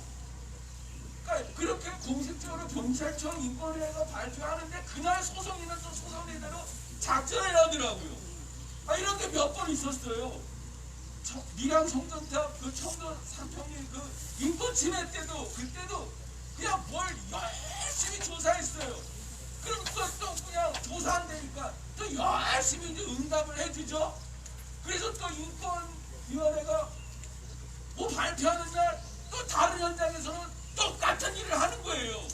그러니까 그렇게 공식적으로 경찰청 인권위가 발표하는데 그날 소송인은 또 소송인대로 작전을 하더라고요. 이런 게 몇 번 있었어요. 미랑 성전탑 그 청도 삼평리 그 인권 침해 때도 그때도 그냥 뭘 열심히 조사했어요. 그럼 또 그냥 조사 안 되니까 또 열심히 이제 응답을 해주죠. 그래서 또 인권위원회가 뭐 발표하는 날 또 다른 현장에서는 똑같은 일을 하는 거예요.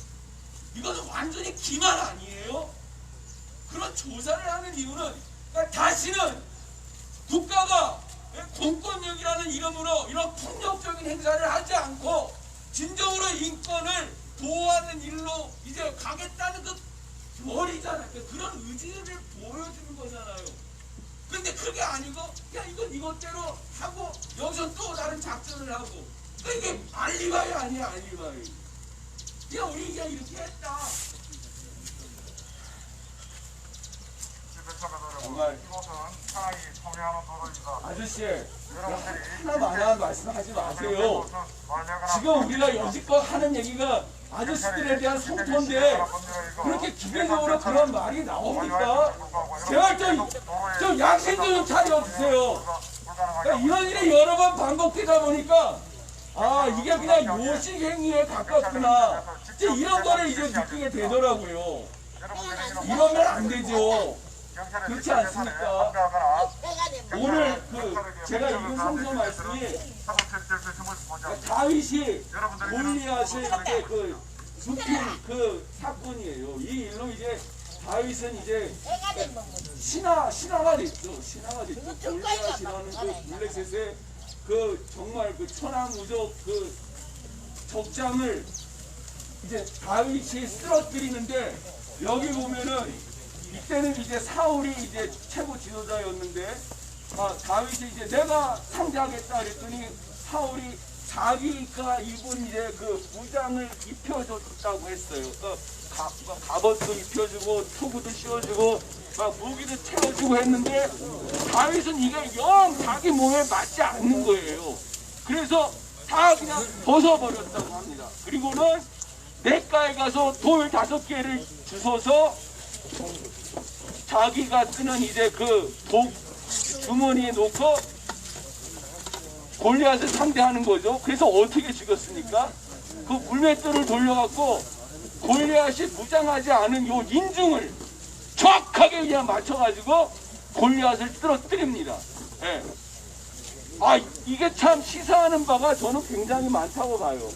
이거는 완전히 기만 아니에요? 그런 조사를 하는 이유는 그러니까 다시는 국가가 행사를 하지 않고 진정으로 인권을 보호하는 일로 이제 가겠다는 그 머리잖아요. 그런 의지를 보여주는 거잖아요. 근데 그게 아니고 그냥 이건 이것대로 하고 여기서 또 다른 작전을 하고 이게 알리바이 아니야, 알리바이. 그냥 우리가 이렇게 했다. 정말 이곳은 사랑이 통해하는 도로입니다. 아저씨 여러분들이 하나마나 말씀하지 마세요. 지금 우리가 여지껏 하는 얘기가 아저씨들에 대한 성토인데 그렇게 기계적으로 그런 말이 나옵니까? 제발 좀 양심 좀 차려주세요. 그러니까 이런 일이 여러 번 반복되다 보니까 아 이게 그냥 요식 행위에 가깝구나. 이제 이런 거를 이제 느끼게 되더라고요. 이러면 안 되죠. 그렇지 않습니까? 오늘 제가 읽은 성서 말씀이 다윗이 골리앗을 이제 눕힌 그 사건이에요. 이 일로 이제 다윗은 이제 신하가 됐죠. 골리앗이라는 그 블레셋의 정말 천하무적 적장을 이제 다윗이 쓰러뜨리는데 여기 보면은 이때는 이제 사울이 이제 최고 지도자였는데 다윗이 이제 내가 상대하겠다 그랬더니 사울이 자기가 입은 이제 무장을 입혀줬다고 했어요. 갑옷도 입혀주고 투구도 씌워주고 막 무기도 채워주고 했는데 다윗은 이게 영 자기 몸에 맞지 않는 거예요. 그래서 다 그냥 벗어버렸다고 합니다. 그리고는 냇가에 가서 돌 5개를 주워서 자기가 쓰는 이제 독 주머니에 놓고 골리앗을 상대하는 거죠. 그래서 어떻게 죽였습니까? 그 물맷돌을 돌려갖고 골리앗이 무장하지 않은 요 인중을 정확하게 그냥 맞춰가지고 골리앗을 쓰러뜨립니다. 예. 이게 참 시사하는 바가 저는 굉장히 많다고 봐요.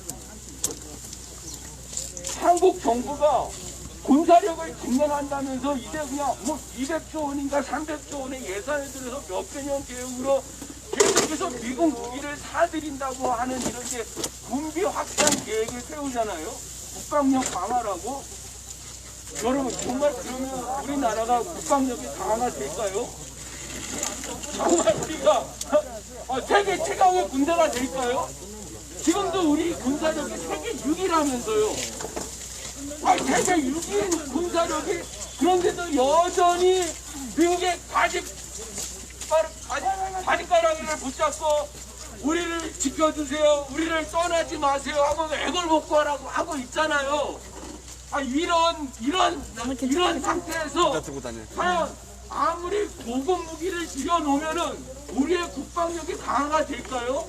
한국 정부가 군사력을 증명한다면서 이제 그냥 200조 원인가 300조 원의 예산을 들여서 몇백 년 계획으로 계속해서 미국 무기를 사들인다고 하는 이런 이제 군비 확장 계획을 세우잖아요. 국방력 강화라고. 여러분 정말 그러면 우리나라가 국방력이 강화가 될까요? 정말 우리가 세계 최강의 군대가 될까요? 지금도 우리 군사력이 세계 6위라면서요. 세계 6위인 군사력이 그런데도 여전히 미국의 바지가랑이를 붙잡고 우리를 지켜주세요, 우리를 떠나지 마세요 하고 애걸복구하라고 하고 있잖아요. 이런 상태에서 과연 아무리 고급 무기를 들여놓으면은 우리의 국방력이 강화가 될까요?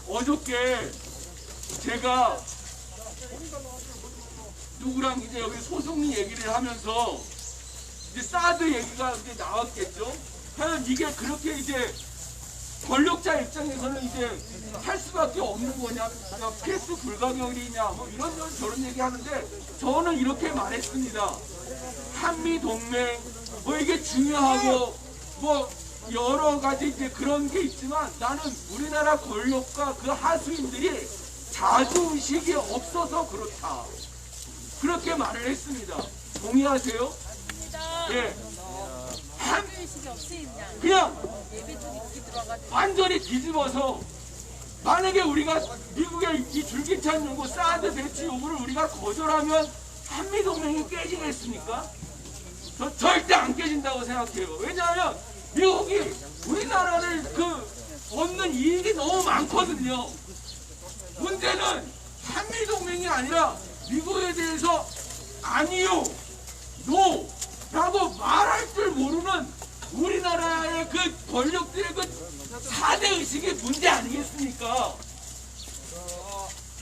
어저께 제가 누구랑 이제 여기 소송리 얘기를 하면서 이제 사드 얘기가 이제 나왔겠죠. 과연 이게 그렇게 이제 권력자 입장에서는 이제 할 수밖에 없는 거냐, 필수 불가결이냐, 뭐 이런 저런 얘기 하는데 저는 이렇게 말했습니다. 한미 동맹 뭐 이게 중요하고 뭐 여러 가지 이제 그런 게 있지만 나는 우리나라 권력과 그 하수인들이 자주의식이 없어서 그렇다. 그렇게 말을 했습니다. 동의하세요? 예. 그냥 완전히 뒤집어서 만약에 우리가 미국의 이 줄기찬 요구 사드 배치 요구를 우리가 거절하면 한미동맹이 깨지겠습니까? 저 절대 안 깨진다고 생각해요. 왜냐하면 미국이 우리나라를 얻는 이익이 너무 많거든요. 문제는 한미동맹이 아니라 미국에 대해서 아니요, 노 라고 말할 줄 모르는 우리나라의 그 권력들의 그 사대의식이 문제 아니겠습니까?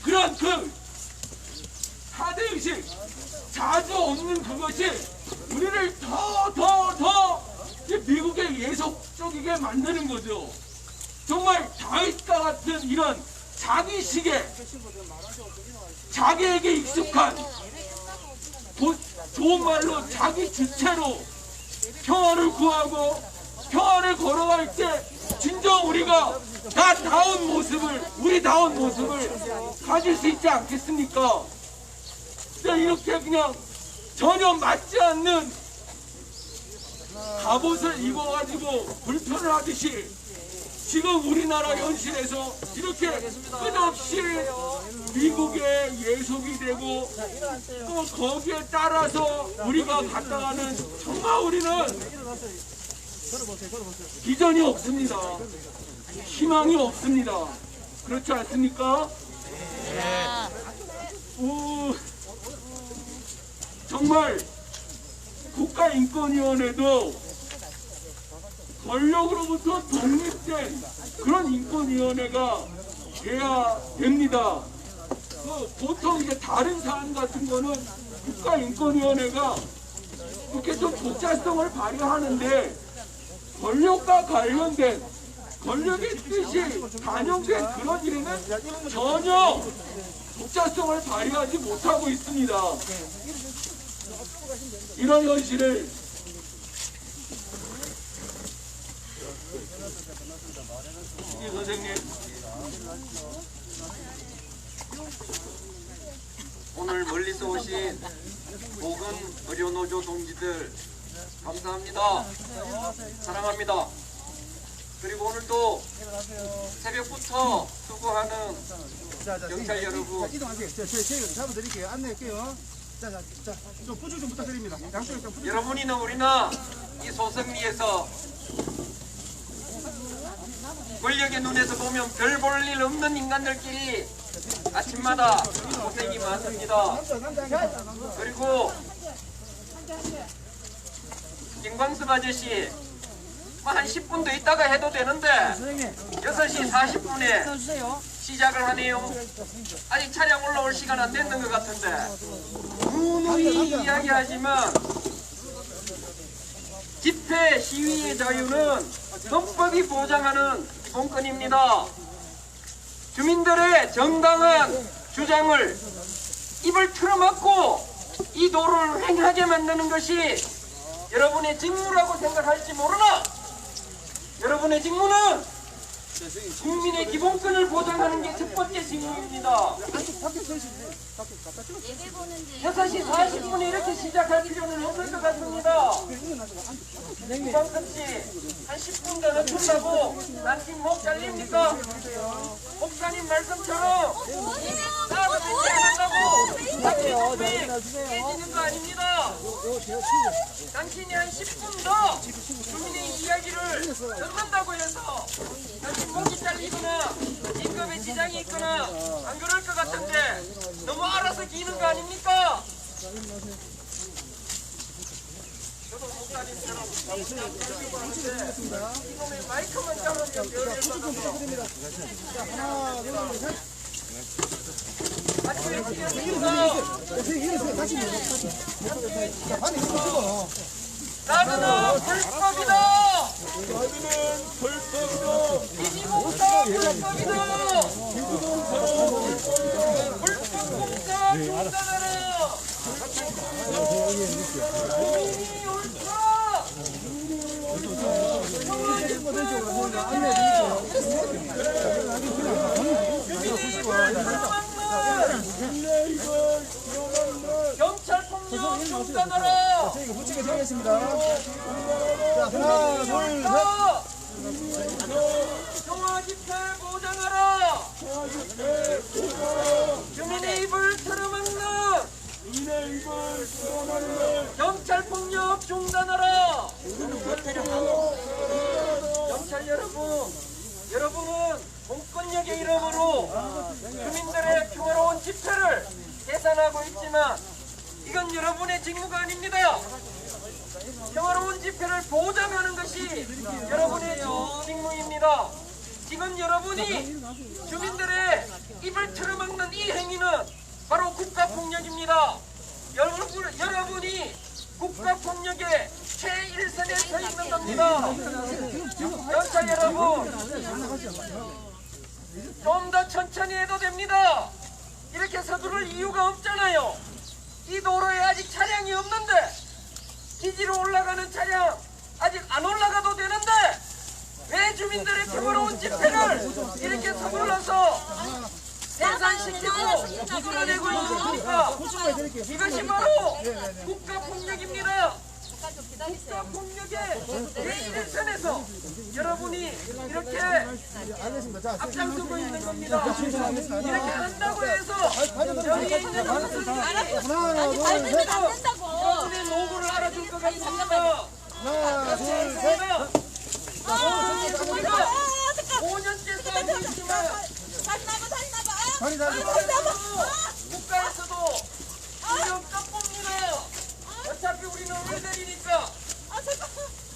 그런 사대의식, 자주 없는 그것이 우리를 더 미국에 예속적이게 만드는 거죠. 정말 다윗과 같은 이런 자기식에 자기에게 익숙한 좋은 말로 자기 주체로 평화를 구하고 평화를 걸어갈 때 진정 우리가 다운 모습을, 우리다운 모습을 가질 수 있지 않겠습니까? 이렇게 그냥 전혀 맞지 않는 갑옷을 입어가지고 불편을 하듯이 지금 우리나라 현실에서 이렇게 끝없이 미국에 예속이 되고 또 거기에 따라서 우리가 갔다가는 정말 우리는 비전이 없습니다. 희망이 없습니다. 그렇지 않습니까? 정말 국가인권위원회도 권력으로부터 독립된 그런 인권위원회가 돼야 됩니다. 보통 이제 다른 사안 같은 거는 국가인권위원회가 이렇게 좀 독자성을 발휘하는데 권력과 관련된 권력의 뜻이 반영된 그런 일에는 전혀 독자성을 발휘하지 못하고 있습니다. 이런 현실을 선생님, 오늘 멀리서 오신 모든 의료노조 동지들 감사합니다. 사랑합니다. 그리고 오늘도 새벽부터 수고하는 경찰 여러분, 이동하세요. 제가 잡아드릴게요. 안내할게요. 좀 부족 좀 부탁드립니다. 양쪽에 좀 부족. 여러분이나 우리나 이 소성리에서 권력의 눈에서 보면 별 볼 일 없는 인간들끼리 아침마다 고생이 많습니다. 그리고 김광섭 아저씨 한 10분도 있다가 해도 되는데 6시 40분에 시작을 하네요. 아직 차량 올라올 시간 안 됐는 것 같은데 누누이 이야기하지만 집회 시위의 자유는 헌법이 보장하는 기본권입니다. 주민들의 정당한 주장을 입을 틀어막고 이 도로를 횡하게 만드는 것이 여러분의 직무라고 생각할지 모르나 여러분의 직무는 국민의 기본권을 보장하는 게 첫 번째 직무입니다. 6시 40분에 이렇게 시작할 필요는 없을 것 같습니다. 김광섭 씨, 한 10분 더 늦춘다고 당신 목 잘립니까? 목사님 말씀처럼 나도 늦지 않았다고 당신 목이 깨지는 거 아닙니다. 당신이 한 10분 더 주민의 이야기를 듣는다고 해서 당신 목이 잘리거나 임금에 지장이 있거나 안 그럴 것 같은데 너무 알아서 기는 거 아닙니까? 저도 목사님처럼 이놈의 마이크만 잡으면 별을 받아서 하나, 둘, 셋. 아니 왜 뛰어듭니까? 나그는 불법이다! 비비공사 불법이다! 불법공사 중단하라! 국민이 옳다! 평화집회 보장하라! 경찰폭력 중단하라! 이거 붙이게 되겠습니다. 자, 하나, 둘, 셋. 평화집회 보장하라! 주민의 입을 틀어막는 경찰폭력 중단하라! 경찰 여러분, 여러분은 공권력의 이름으로 주민들의 평화로운 집회를 계산하고 있지만 이건 여러분의 직무가 아닙니다. 평화로운 집회를 보장하는 것이 여러분의 직무입니다. 지금 여러분이 주민들의 입을 틀어막는 이 행위는 바로 국가폭력입니다. 여러분이 국가폭력의 최일선에 서 있는 겁니다. 경찰 여러분, 좀 더 천천히 해도 됩니다. 이렇게 서두를 이유가 없잖아요. 이 도로에 아직 차량이 없는데 기지로 올라가는 차량 아직 안 올라가도 되는데 왜 주민 주민들의 평화로운 집회를 이렇게 서둘러서 해산시키고 부풀어내고 있으니까 이것이 바로 국가폭력입니다. 국가폭력의 제1선에서 여러분이 이렇게 알겠습니다. 자, 앞장서고 있는 겁니다. 이렇게 한다고 해서 여기에 있는 분들이 하나, 둘, 셋. 여러분의 노고를 알아줄 것 같습니다. 하나, 둘, 셋. 우리가 5년째 싸우고 있지만 다리 잡아. 국가에서도 이런 깜봅니다. 어차피 우리는 의대리니까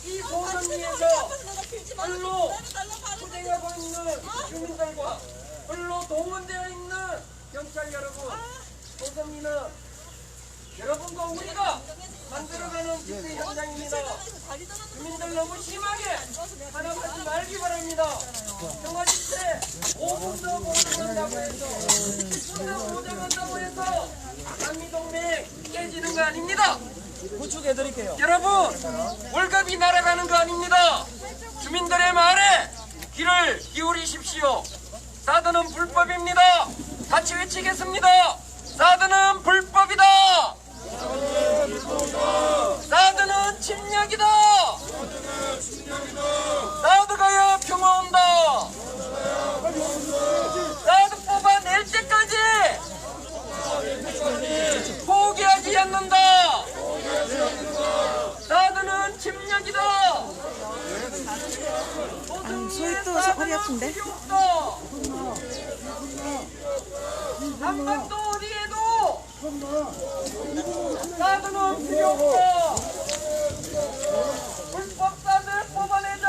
이 고성리에서 을로 투쟁하고 있는 주민들과 을로 동원되어 있는 경찰 여러분, 고성리는 여러분과 우리가 만들어가는 집회 현장입니다. 주민들 너무 심하게 탄압하지 말기 바랍니다. 평화 집회 5분 더 보장한다고 해서 10분 더 보장한다고 해서 한미동맹 깨지는 거 아닙니다. 구축해드릴게요. 여러분, 월급이 날아가는 거 아닙니다. 주민들의 말에 귀를 기울이십시오. 사드는 불법입니다. 같이 외치겠습니다. 사드는 불법이다. 사드는 침략이다. 사드 가야 평화 온다. 사드 뽑아낼 때까지 포기하지 않는다. 사드는 침략이다. 소리도 허리 아픈데? 한반도 어디에도 사드는 필요 없다. 불법 사드 뽑아내자.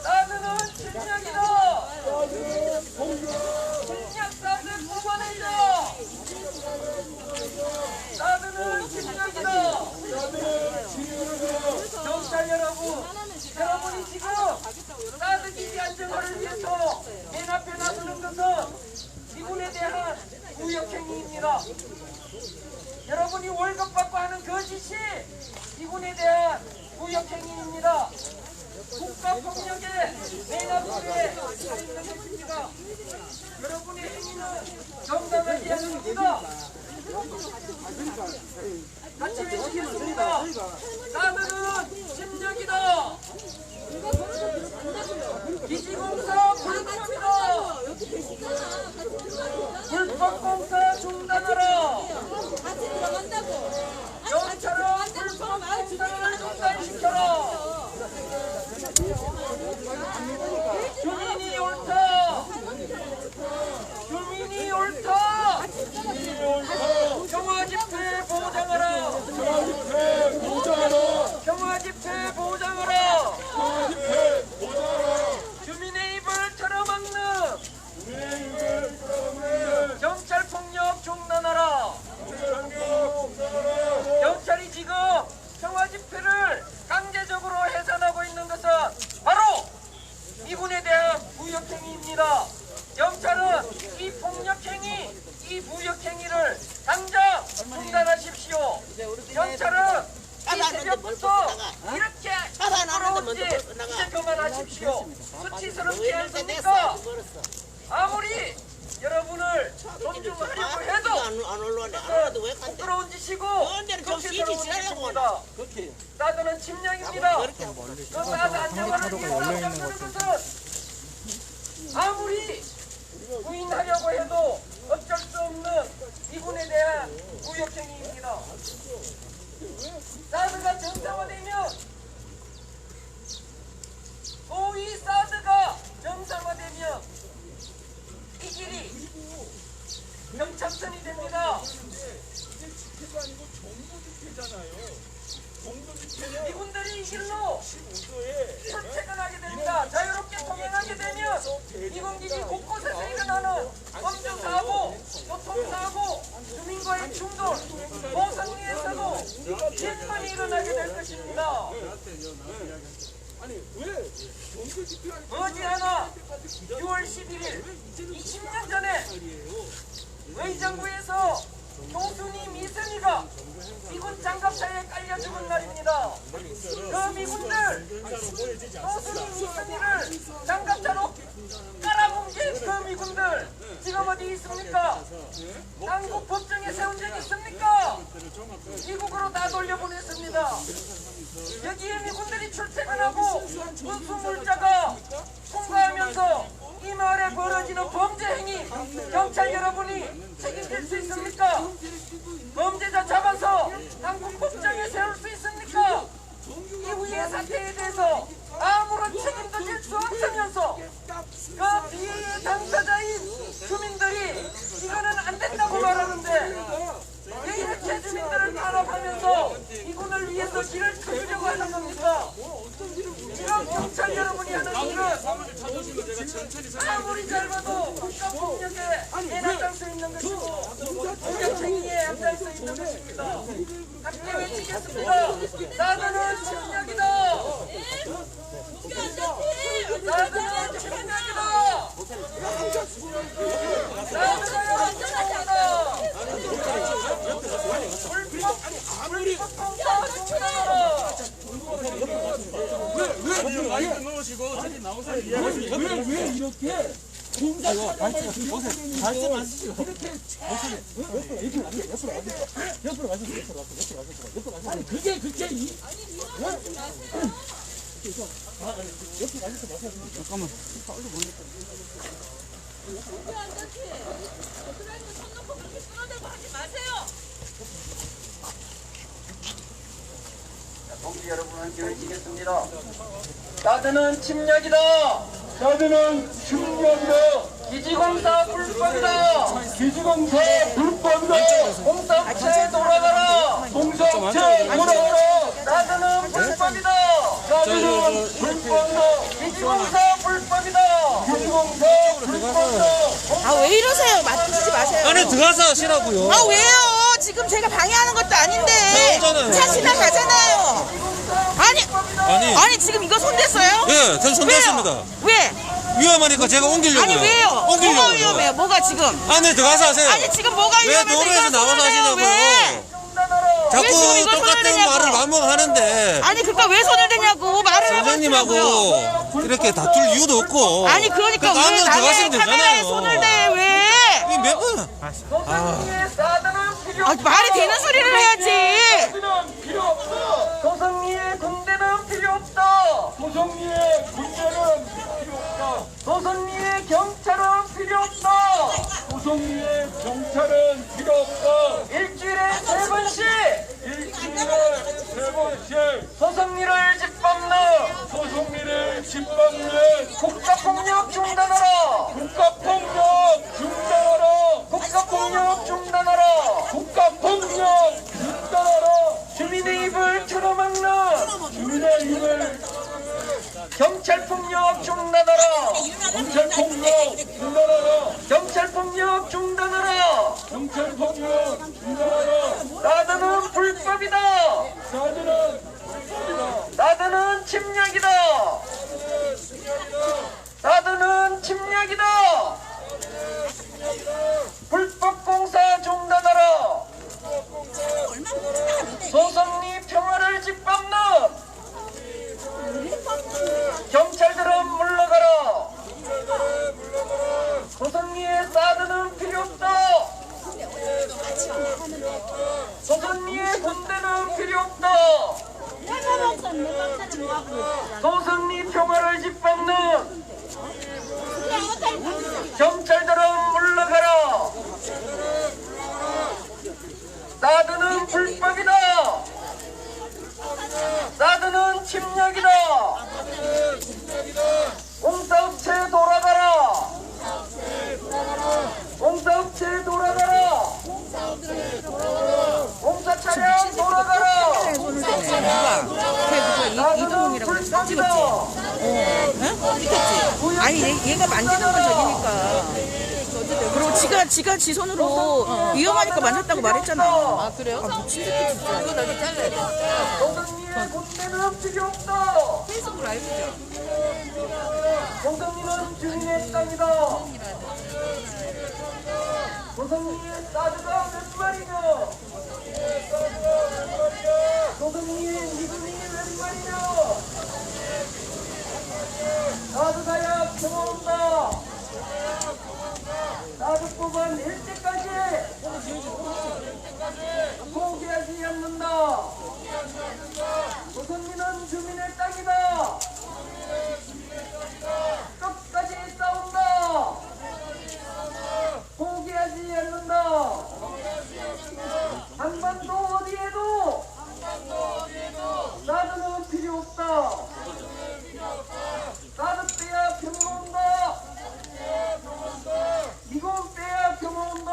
사드는 침략이다. 침략 사드 뽑아내자. 사드는 침략이다. 경찰 여러분, 여러분이 지금 사드 기지 안정화를 위해서 맨 앞에 나서는 것은 이분에 대한 무역행위입니다. 여러분이 월급 받고 하는 거짓이 이분에 대한 무역행위입니다. 국가폭력의 맨 앞에 서 있는 것입니다. 여러분의 행위는 정당하지 않습니다. 같이 외치겠습니다. 사드는 침략이다. 기지공사 불법이다. 불법공사 중단하라. 경찰은 불법공사를 중단시켜라. 주민이 옳다. 주민이 옳다. 평화 집회 보장하라. 평화 집회 보장하라. 주민의 입을 틀어막는 경찰 폭력 중단하라. 경찰이 지금 평화 집회를 강제적으로 해산하고 있는 것은 바로 이분에 대한 무역행위입니다. 경찰은 이 폭력행위, 이 무역행위를 당장 중단하십시오. 경찰은 이 새벽부터 이렇게 부끄러운지 이제 그만하십시오. 수치스럽지 않습니까? 아무리 여러분을 존중하려고 해도 부끄러운 짓이고 수치스러운 짓입니다. 사드는 침략입니다. 그 사드 안정화를 위해서 앞장서는 것은 아무리 부인하려고 해도 어쩔 수 없는 이분에 대한 무역행위입니다. 사드가 정상화되면 소위 사드가 정상화되면 이 길이 경참선이 됩니다. 이분들이 이 길로 출퇴근하게 됩니다. 자유롭게 통행하게 되면 이군기지 곳곳에서 일어나는 범죄사고, 교통사고, 주민과의 충돌, 고성리에서도 질문이 일어나게 될 것입니다. 머지않아 6월 11일 20년 전에 의정부에서 교수님 미승이가 미군 장갑차에 깔려 죽은 날입니다. 그 미군들 교수님 미승이를 장갑차로 깔아뭉갠 그 미군들 지금 어디 있습니까? 한국 법정에 세운 적 있습니까? 미국으로 다 돌려보냈습니다. 여기에 미군들이 출퇴근하고 운수물자가 통과하면서 이 마을에 벌어지는 범죄 행위 경찰 여러분이 책임질 수 있습니까? 범죄자 잡아서 한국 법정에 세울 수 있습니까? 이후의 사태에 대해서 아무런 책임도 질 수 없으면서 그 피해의 당사자인 주민들이 이거는 안 된다고 말하는데 왜 이렇게 주민들을 탄압하면서 이군을 위해서 길을 트이려고 하는 겁니까? 지금 경찰 여러분이 하는 일은 아무리 짧아도 국가폭력에 내나갈 수 있는 것이고 공격행위에 앞설 수 있는 것입니다. 함께 외치겠습니다. 나는 침략이다. 나는 침략이다. 왜 이렇게 아니 그게 동지 여러분 함께 외치겠습니다. 사드는 침략이다. 사드는 침략이다. 기지공사 불법이다. 기지공사 불법이다. 공사업체 돌아가라. 공사업체 돌아가라. 사드는 불법이다. 사드는 불법이다. 기지공사 불법이다. 기지공사 불법이다. 아 왜 이러세요? 맡기지 마세요. 안에 들어가서 하시라고요. 아 왜요? 지금 제가 방해하는 것도 아닌데 오잖아요. 차 지나가잖아요. 아니 지금 이거 손댔어요? 예, 전 손댔습니다. 왜? 위험하니까 제가 옮기려고요. 아니 왜요? 뭐가 옮기려고요. 위험해요? 뭐가 지금? 안에 들어가서 하세요. 아니 지금 뭐가 왜 위험해서 도로에서 이걸 나와서 손을 대요? 하시냐고요. 왜? 왜 지금 자꾸 이걸 손을 똑같은 대냐고. 말을 반복하는데 아니 그러니까 왜 손을 대냐고 말을 선생님하고 해보시라고요. 이렇게 다툴 이유도 없고. 아니 그러니까 왜 안으로 남의 들어가시면 카메라에 되잖아요. 손을 대 왜? 이게 몇 번? 아, 말이 되는 소리를 해야지. 필요 없어. 조선리의 군대는 필요 없다. 조성리의 군대는 필요 없다. 조선리의 경찰은 필요 없다. 조성리의 경찰은 필요 없다. 일주일에 3번씩 일주일에 3번씩 조선리를 짓밟는 조성리를 짓밟는 국가폭력 중단하라. 국가폭력 중단하라. 국가폭력 중단하라. 국가폭력 중단하라. 주민의 입을 틀어막는 주민의 힘을 경찰폭력 중단하라. 경찰폭력 중단하라. 경찰폭력 중단하라. 경찰폭력 중단하라. 나드는 불법이다. 사드는 불법이다. 나드는 침략이다. 나드는 침략이다. 불법 공사 중단하라. 조선리 평화를 짓밟는 경찰들은 물러가라. 조선리의 사드는 필요 없다. 조선리의 군대는 필요 없다. 조선리 평화를 짓밟는 경찰들은 물러가라. 사드는 불법이다. 사드는 침략이다. 공사업체 돌아가라. 공사업체 돌아가라. 공사 차량 돌아가라. 이동훈이라고 그랬어? 찍었지? 찍혔지? 아니 얘가 만지는 건 저기니까. 그리고 지가 지 손으로 위험하니까 만졌다고 말했잖아. 아 그래요? 아 미친 새끼 진짜. 이거 나중에 잘라야 돼. 조선리의 군대는 필요 없다. 페이스북으로 알려줘. 조선리는 주인의 땅이다. 조성리의 사드가 몇 마리냐? 조성리의 미군이 몇 마리냐? 사드가야 평온다. 사드 뽑아낼 때까지 포기하지 않는다. 조선민은 주민의 땅이다. 끝까지 싸운다. 포기하지 않는다. 한반도 어디에도 사드는 필요 없다. 사드 빼야 평온다. 미군 빼야 평온다.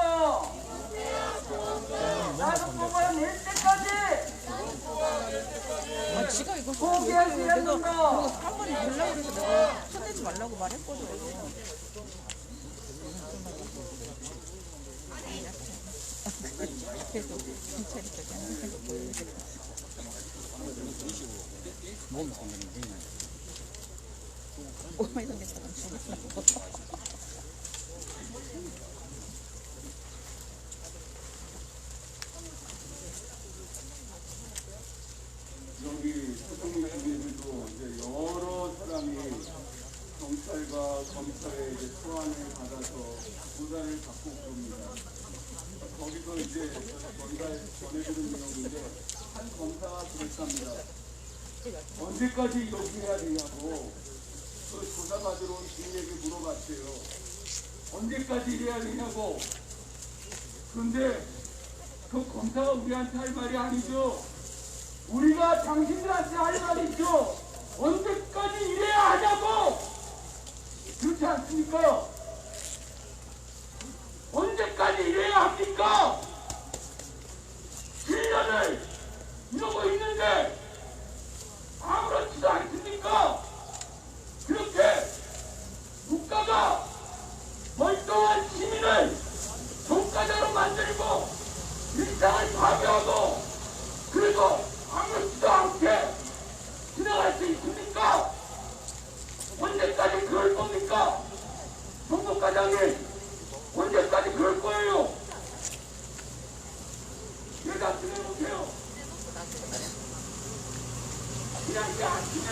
사드 뽑아낼 때까지 지가 이거 포기하지 내가 않는다. 한 번에 보려고 그래서 내가 손대지 말라고 말했거든. 계속 경찰이까지 하는 거 보여주겠다. 오마이 생겼다는 죽였어. 여기 소송리 주민들도 이제 여러 사람이 경찰과 검찰에 이제 소환을 받아서 조사를 받고 그럽니다. 거기서 이제 저희가 전해드린 내용인데 한 검사가 그랬답니다. 언제까지 여기 해야 되냐고 그 조사받으러 온 주민에게 물어봤대요. 언제까지 해야 되냐고. 그런데 그 검사가 우리한테 할 말이 아니죠. 우리가 당신들한테 할 말이죠. 언제까지 이래야 하냐고. 그렇지 않습니까? 언제까지 이래야 합니까? 7년을 이러고 있는데 아무렇지도 않습니까? 그렇게 국가가 멀쩡한 시민을 종가자로 만들고 일상을 파괴하고 그리고 아무렇지도 않게 지나갈 수 있습니까? 언제까지 그럴 겁니까? 정부과장님 언제까지 그럴 거예요? 대답 좀 해보세요. 그냥 이게 아침에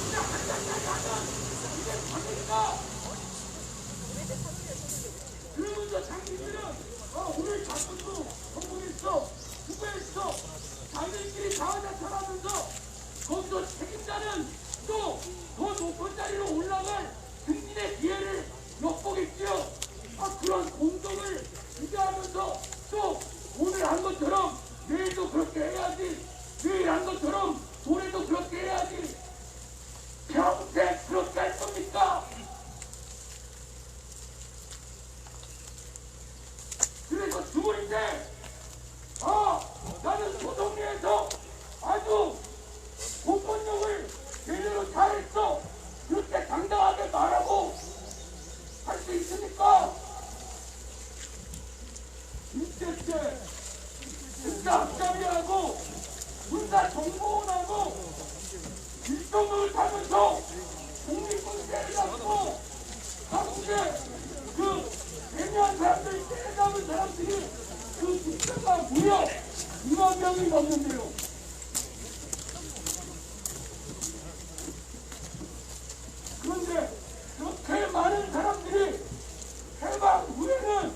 그냥 한잔짜리 하면 이게 답니까? 그러면서 당신들은 오늘 자꾸 성공했어 수고했어 자기들끼리 자화자찬하면서 거기서 책임자는 또 더 높은 자리로 올라갈 승진의 기회를 엿보겠지요. 그런 공덕을 기대하면서 또 오늘 한 것처럼 내일도 그렇게 해야지, 내일 한 것처럼 모레도 그렇게 해야지. 평생 그렇게 할 겁니까? 그래서 죽을 때 나는 소송리에서 아주 공권력을 제대로 잘했어 그렇게 당당하게 말하고 할 수 있습니까? 임대체 군사 합참이하고 군사 정보원하고 일정을 타면서 국립군 때려잡고 한국에 그 애매한 사람들 때려잡은 사람들이 그 숫자가 무려 2만 명이 넘는데요. 그런데 그렇게 많은 사람들이 해방 후에는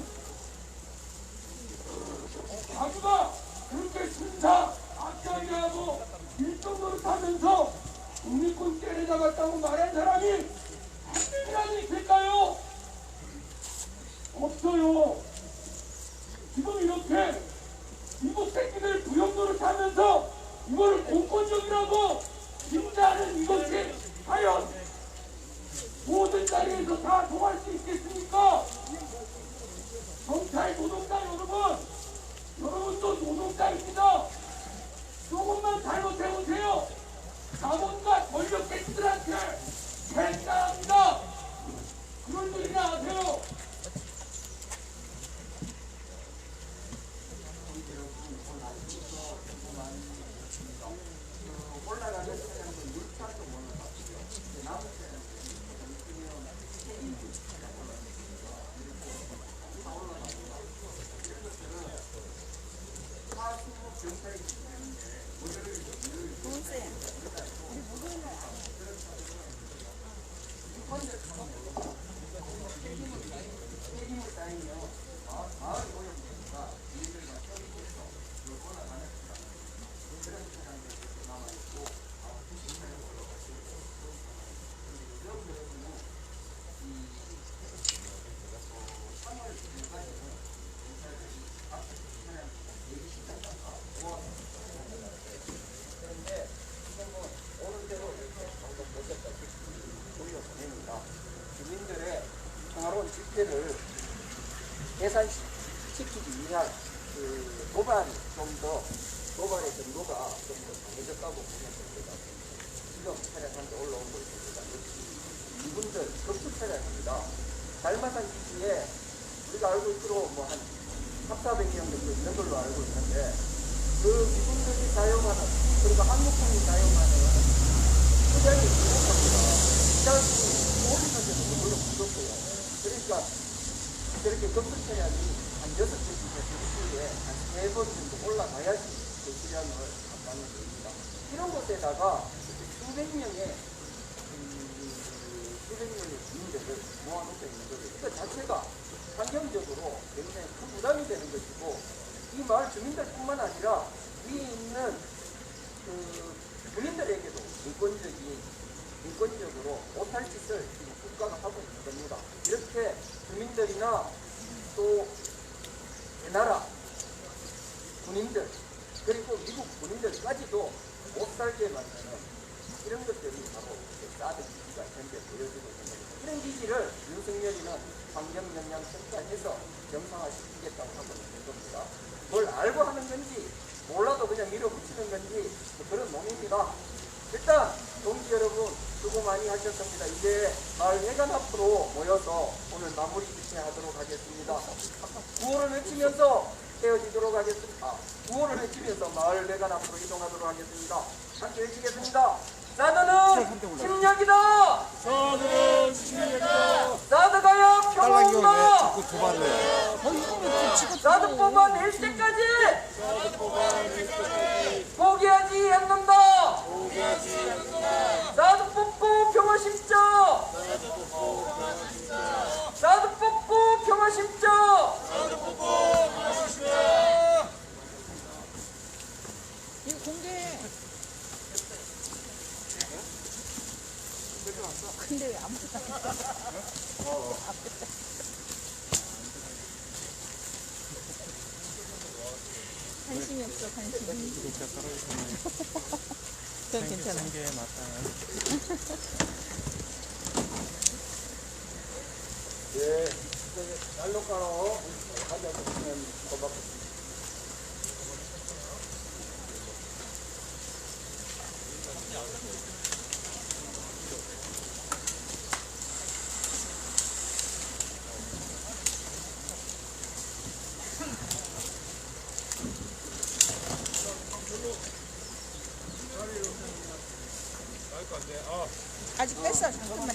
자기가 그렇게 군사 악장이하고 일정으로 타면서 국립군 때려잡았다고 말한 사람이 한 명이라도 있을까요? 없어요. 지금 이렇게 미국 새끼들 부역도로 타면서 이걸 공권력이라고 인자하는 이것이 과연 모든 자리에서 다 통할 수 있겠습니까? 경찰 노동자 여러분, 여러분도 노동자입니다. 조금만 잘못해보세요. 자본과 권력 새끼들한테 팽당합니다. 그런 일이나 하세요. 폐기물 쌓이면 마을이 오염되니까 주민들과 협의해서 요거나 하는 그런 차량들이 남아있고 부식 차량으로 그런데 지금은 오는 대로 이렇게 방금 보셨다시피 돌려보냅니다. 주민들의 평화로운 집회를 계산시키기 위한 그 도발이 도발의 정도가 좀 더 강해졌다고 보면 됩니다. 지금 차량 한 대 올라온 걸 보니까 이분들 급수 차량입니다. 달마산 기지에 우리가 알고 있기로 뭐 한 400명 정도 있는 걸로 알고 있는데 그 미군들이 사용하는 그리고 한국군이 사용하는 수량이 부족합니다. 시장이 오리선에서 물론 부족해요. 그러니까 저렇게 급수 차량이 한 6개 중에 일주일에 한 3번 정도 올라가야지 그 수량을 감당을 됩니다. 이런 곳에다가 수백 명의 주민들을 모아놓고 있는 거죠. 그 자체가 환경적으로 굉장히 큰 부담이 되는 것이고 이 마을 주민들뿐만 아니라 위에 있는 그 주민들에게도 인권적으로 못할 짓을 지금 국가가 하고 있는 겁니다. 이렇게 주민들이나 또 대나라 군인들 그리고 미국 군인들까지도 못 살게 만드는 이런 것들이 바로 사드 기지가 현재 보여주고 있는 겁니다. 이런 기지를 윤석열이는 환경영향평가해서 정상화시키겠다고 하고 있는 겁니다. 뭘 알고 하는 건지 몰라도 그냥 밀어붙이는 건지 그런 놈입니다. 일단 동지 여러분 수고 많이 하셨습니다. 이제 마을 회관 앞으로 모여서 오늘 마무리 집회하도록 하겠습니다. 구호를 외치면서 헤어지도록 하겠습니다. 구호를 외치면서 마을 회관 앞으로 이동하도록 하겠습니다. 함께 외치겠습니다. 사드는 침략이다. 사드는 침략이다. 사드가야 평화온다. 도발을. 사드 뽑아낼 때까지 포기하지 않는다. 사드 뽑고 평화 심자. 사드 뽑고 평화 심자. 이거 공개해. 근데 왜 아무도 안 해? 관심이 없어, 관심이. 그건 괜찮아. 예, 날로가로 가져오시면 고맙습니다. 아직 뺐어. 잠깐만.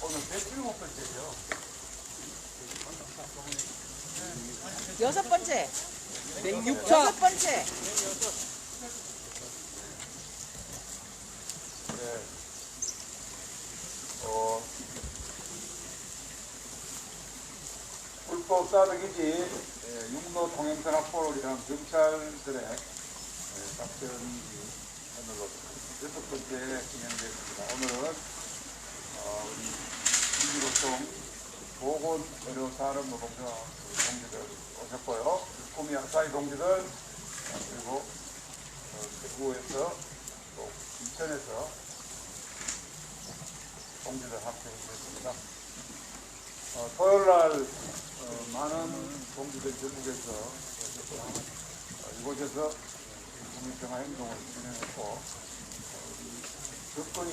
오늘 107번째죠. 6번째. 106차. 6번째. 불법 사드기지 육로 통행선 확보를 위한 경찰들의 작전이 오늘로 6번째 진행되었습니다. 오늘은 우리 민주노총 보건의료산업노동자 동지들 오셨고요. 구미 아사히 동지들 그리고 대구에서 또 인천에서 동지들 함께 했습니다. 토요일날 많은 동지들 전국에서 이곳에서 국민평화 행동을 진행했고 접근이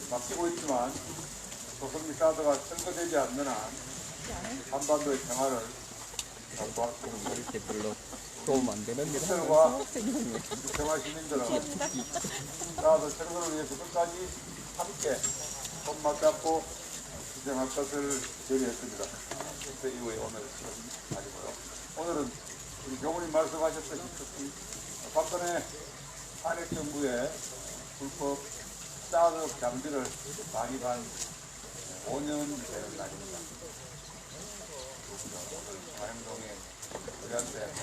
바뀌고 있지만 소속미 사드가 철거되지 않는 한 한반도의 평화를 때 별로 도움 안 되는 일 하면서 평화 시민들은 나아서 생존을 위해서 끝까지 함께 손 맞잡고 투쟁할 것을 결의했습니다. 그 이후에 오늘 시험 아니고요. 오늘은 우리 교무님 말씀하셨듯이 박근혜 탄핵 정부의 불법 사드 장비를 반입한 5년이 되는 날입니다. 오늘 화행동에 우리한테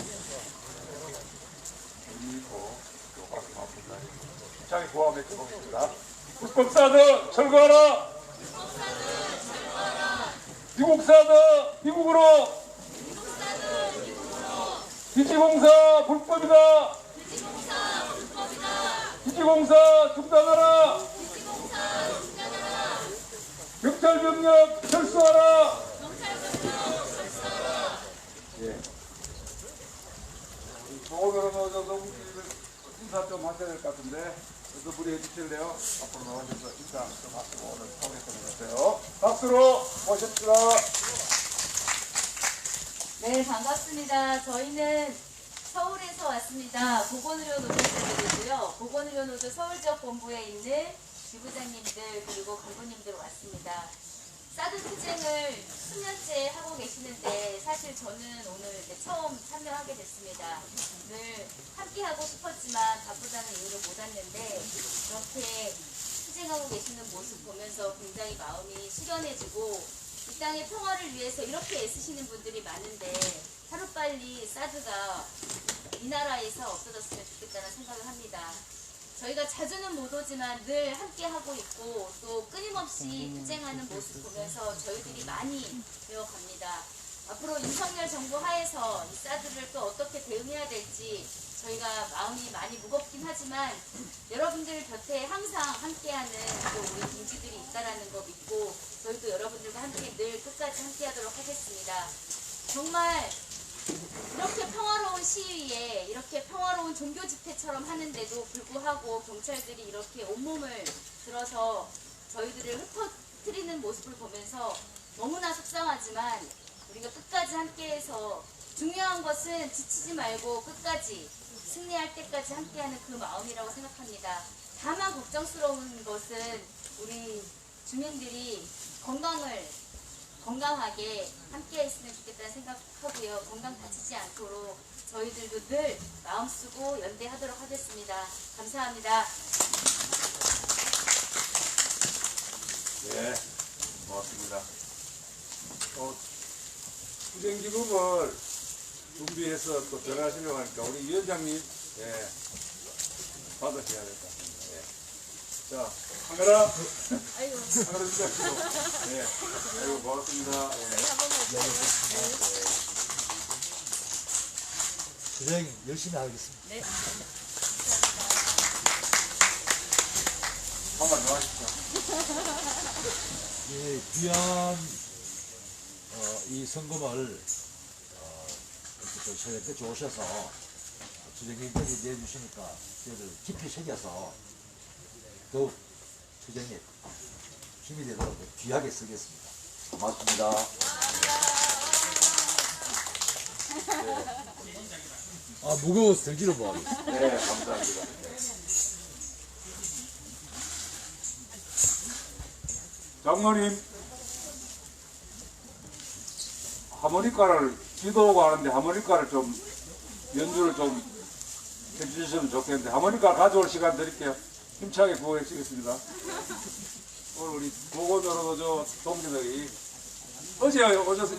의미 있고 또 가슴 아픈 날입니다. 힘차게 고함 외쳐보겠습니다. 불법 사드 철거하라! 미국 사드 미국으로! 기지공사 불법이다! 기지공사 중단하라! 경찰병력 철수하라! 예. 오늘은 너무 인사 좀 하셔야 될 것 같은데 그래도 무리해 주실래요? 앞으로 나와주셔서 인사 좀 하시고 오늘 소개 좀 해주세요. 박수로 모십시다. 네, 반갑습니다. 저희는 서울에서 왔습니다. 보건의료노조분들이고요. 보건의료노조 서울지역본부에 있는 지부장님들 그리고 간부님들 왔습니다. 사드 투쟁을 수년째 하고 계시는데 사실 저는 오늘 처음 참여하게 됐습니다. 늘 함께 하고 싶었지만 바쁘다는 이유로 못 왔는데 이렇게 투쟁하고 계시는 모습 보면서 굉장히 마음이 수련해지고 이 땅의 평화를 위해서 이렇게 애쓰시는 분들이 많은데 하루빨리 사드가 이 나라에서 없어졌으면 좋겠다는 생각을 합니다. 저희가 자주는 못 오지만 늘 함께하고 있고 또 끊임없이 투쟁하는 모습 보면서 저희들이 많이 배워갑니다. 앞으로 윤석열 정부 하에서 이 사드를 또 어떻게 대응해야 될지 저희가 마음이 많이 무겁긴 하지만 여러분들 곁에 항상 함께하는 또 우리 동지들이 있다라는 거 믿고 저희도 여러분들과 함께 늘 끝까지 함께하도록 하겠습니다. 정말 이렇게 평화로운 시위에 이렇게 평화로운 종교 집회처럼 하는데도 불구하고 경찰들이 이렇게 온몸을 들어서 저희들을 흩어뜨리는 모습을 보면서 너무나 속상하지만 우리가 끝까지 함께해서 중요한 것은 지치지 말고 끝까지 승리할 때까지 함께하는 그 마음이라고 생각합니다. 다만 걱정스러운 것은 우리 주민들이 건강하게 함께 했으면 좋겠다는 생각하고요. 건강 다치지 않도록 저희들도 늘 마음 쓰고 연대하도록 하겠습니다. 감사합니다. 네, 고맙습니다. 투쟁기금을 준비해서 또 전하시려고 하니까 우리 위원장님 받으셔야 될 것 같습니다. 자, 카메라 주십시오. 아이고 고맙습니다. 투쟁 열심히 하겠습니다. 네. 한번 더 하십시오. 이 귀한 이 성금을 저희 끝에 오셔서 투쟁인들이 내주시니까 저희를 깊이 새겨서 더욱 투쟁에 힘이 되도록 귀하게 쓰겠습니다. 고맙습니다. 아, 무거워서 들기를 뭐하겠습니다. 네, 감사합니다. 장로님, 하모니카를 기도하고 하는데 하모니카를 좀 연주를 좀 해주시면 좋겠는데 하모니카 가져올 시간 드릴게요. 힘차게 구호해 주겠습니다. 오늘 우리 보건노조 동지들이 어제 오셔서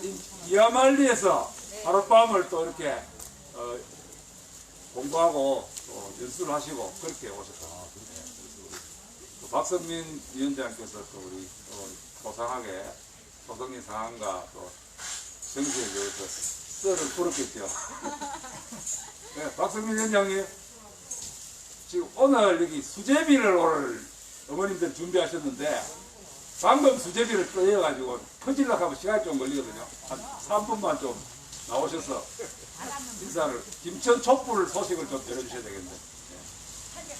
이하말리에서 하룻밤을 또 이렇게 공부하고 또 연수를 하시고 그렇게 오셨다. 또 박성민 위원장께서 또 우리 소상하게 소성리 상황과 또 정치에 대해서 썰을 풀었겠죠. 네, 박성민 위원장님, 지금 오늘 여기 수제비를 오늘 어머님들 준비하셨는데 방금 수제비를 떠여가지고 퍼질려고 하면 시간이 좀 걸리거든요. 한 3분만 좀 나오셔서 인사를, 김천 촛불 소식을 좀 전해주셔야 되겠는데. 네.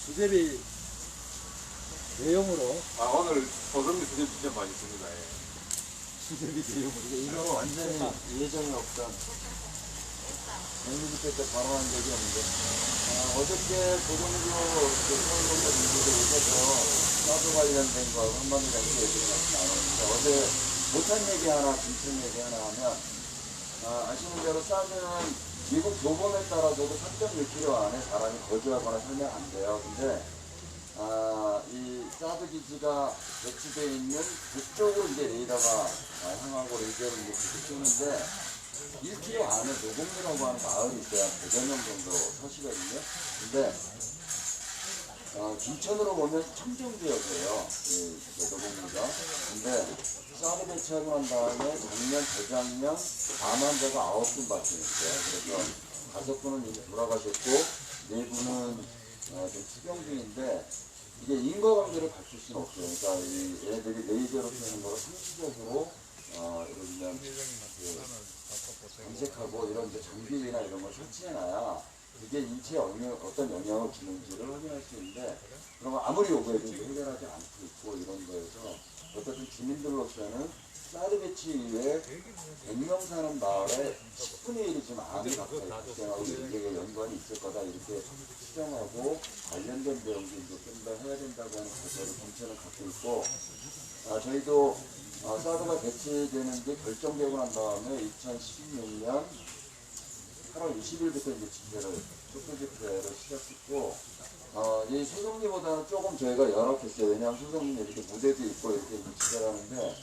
수제비 내용으로 오늘 소성리 수제비 진짜 맛있습니다. 예. 이거 완전히 예정이 없던 백미집회 때 바로 한 적이 없는데 어저께 고등교 서울공사 민주대 오셔서 사드 관련된 거 한마디 정도 얘기를 나눴는데 어제 못한 얘기 하나, 김천 얘기 하나 하면 아시는 대로 사드는 미국 교범에 따라서도 3.6km 안에 사람이 거주하거나 살면 안 돼요. 근데 이 사드 기지가 배치되어 있는 북쪽으로 이제 레이더가 향하고 레이더를 이제 쏘는데 1km 안에 노공리라고 하는 마을이 있어요. 100여 명 정도 사시거든요. 근데 김천으로 보면 청정지역이에요. 이 노공리가. 근데 사드 배치하고 난 다음에 작년, 재작년 감환자가 9분밖에 있어요. 그래서 5분은 이미 돌아가셨고 4분은 좀 추경 중인데 이게 인과관계를 갖출 수는 없어요. 그러니까 이 얘네들이 레이저로 쏘는 거를 상시적으로 예를 들면 검색하고 이런 이제 장비나 이런 걸 설치해놔야 이게 인체에 어떤 영향을 주는지를 확인할 수 있는데 그런 거 아무리 요구해도 해결하지 않고 있고 이런 거에서 어쨌든 주민들로서는 사드 배치 이후에 100명 사는 마을에 10분의 1이 지금 암이 가까이 발생하고 이게 연관이 있을 거다 이렇게 추정하고 관련된 내용도 이제 좀 더 해야 된다고 하는 가설을 공천을 갖고 있고 저희도 사드가 배치되는 게 결정되고 난 다음에 2016년 8월 20일부터 이제 촉구 집회를 시작했고 이 소송리보다는 조금 저희가 열악했어요. 왜냐하면 소송리 이렇게 무대도 있고 이렇게 집회를 하는데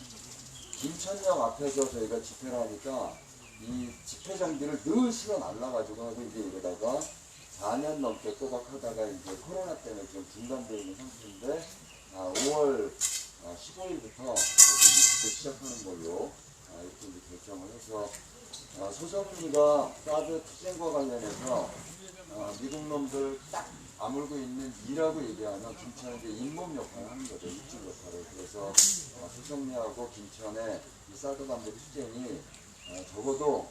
김천역 앞에서 저희가 집회를 하니까 이 집회 장비를 늘 실어 날라가지고 하고 이제 이러다가 4년 넘게 꼬박하다가 이제 코로나 때문에 지금 중단되어 있는 상태인데 5월 15일부터 집회 시작하는 걸로 이렇게 이제 결정을 해서 소송리가 사드 투쟁과 관련해서 미국 놈들 딱 아물고 있는 이라고 얘기하면 김천은 이제 잇몸 역할을 하는 거죠. 입증 역할을. 그래서 소송리하고 김천의 이 사드 반대 투쟁이 적어도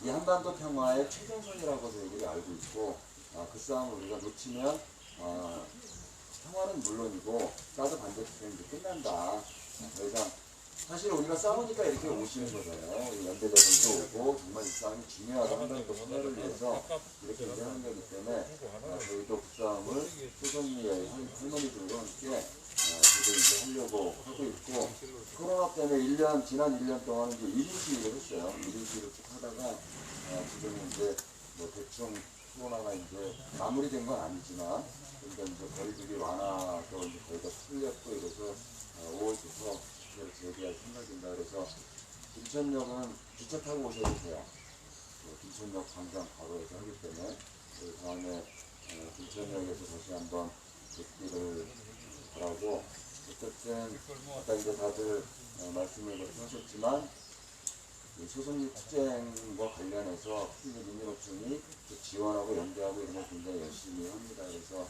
이 한반도 평화의 최전선이라고 저희들이 알고 있고 그 싸움을 우리가 놓치면 평화는 물론이고 사드 반대 투쟁이 이제 끝난다. 더 이상 사실 우리가 싸우니까 이렇게 오시는 거잖아요. 연대자들도 오고 정말 이 싸움이 중요하다 한반도 평화를 위해서 이렇게 이제 하는 거기 때문에 저희도 그 싸움을 소송리의 할머니들과 함께 저도 이제 하려고 하고 있고 코로나 때문에 지난 1년 동안 이제 1인 시위를 했어요. 1인 시위를 쭉 하다가 지금 이제 뭐 대충 코로나가 이제 마무리된 건 아니지만 그러니까 이제 거리두기 완화도 이제 거의 다 풀렸고 이래서 5월부터 집회를 재개할 생각입니다. 그래서 김천역은 기차 타고 오셔도 돼요. 김천역 광장 바로에서 하기 때문에 그 다음에 김천역에서 다시 한번 뵙기를 바라고 어쨌든 아까 이제 다들 말씀을 하셨지만 소송리 투쟁과 관련해서 민주노총이 지원하고 연대하고 이런 걸 굉장히 열심히 합니다. 그래서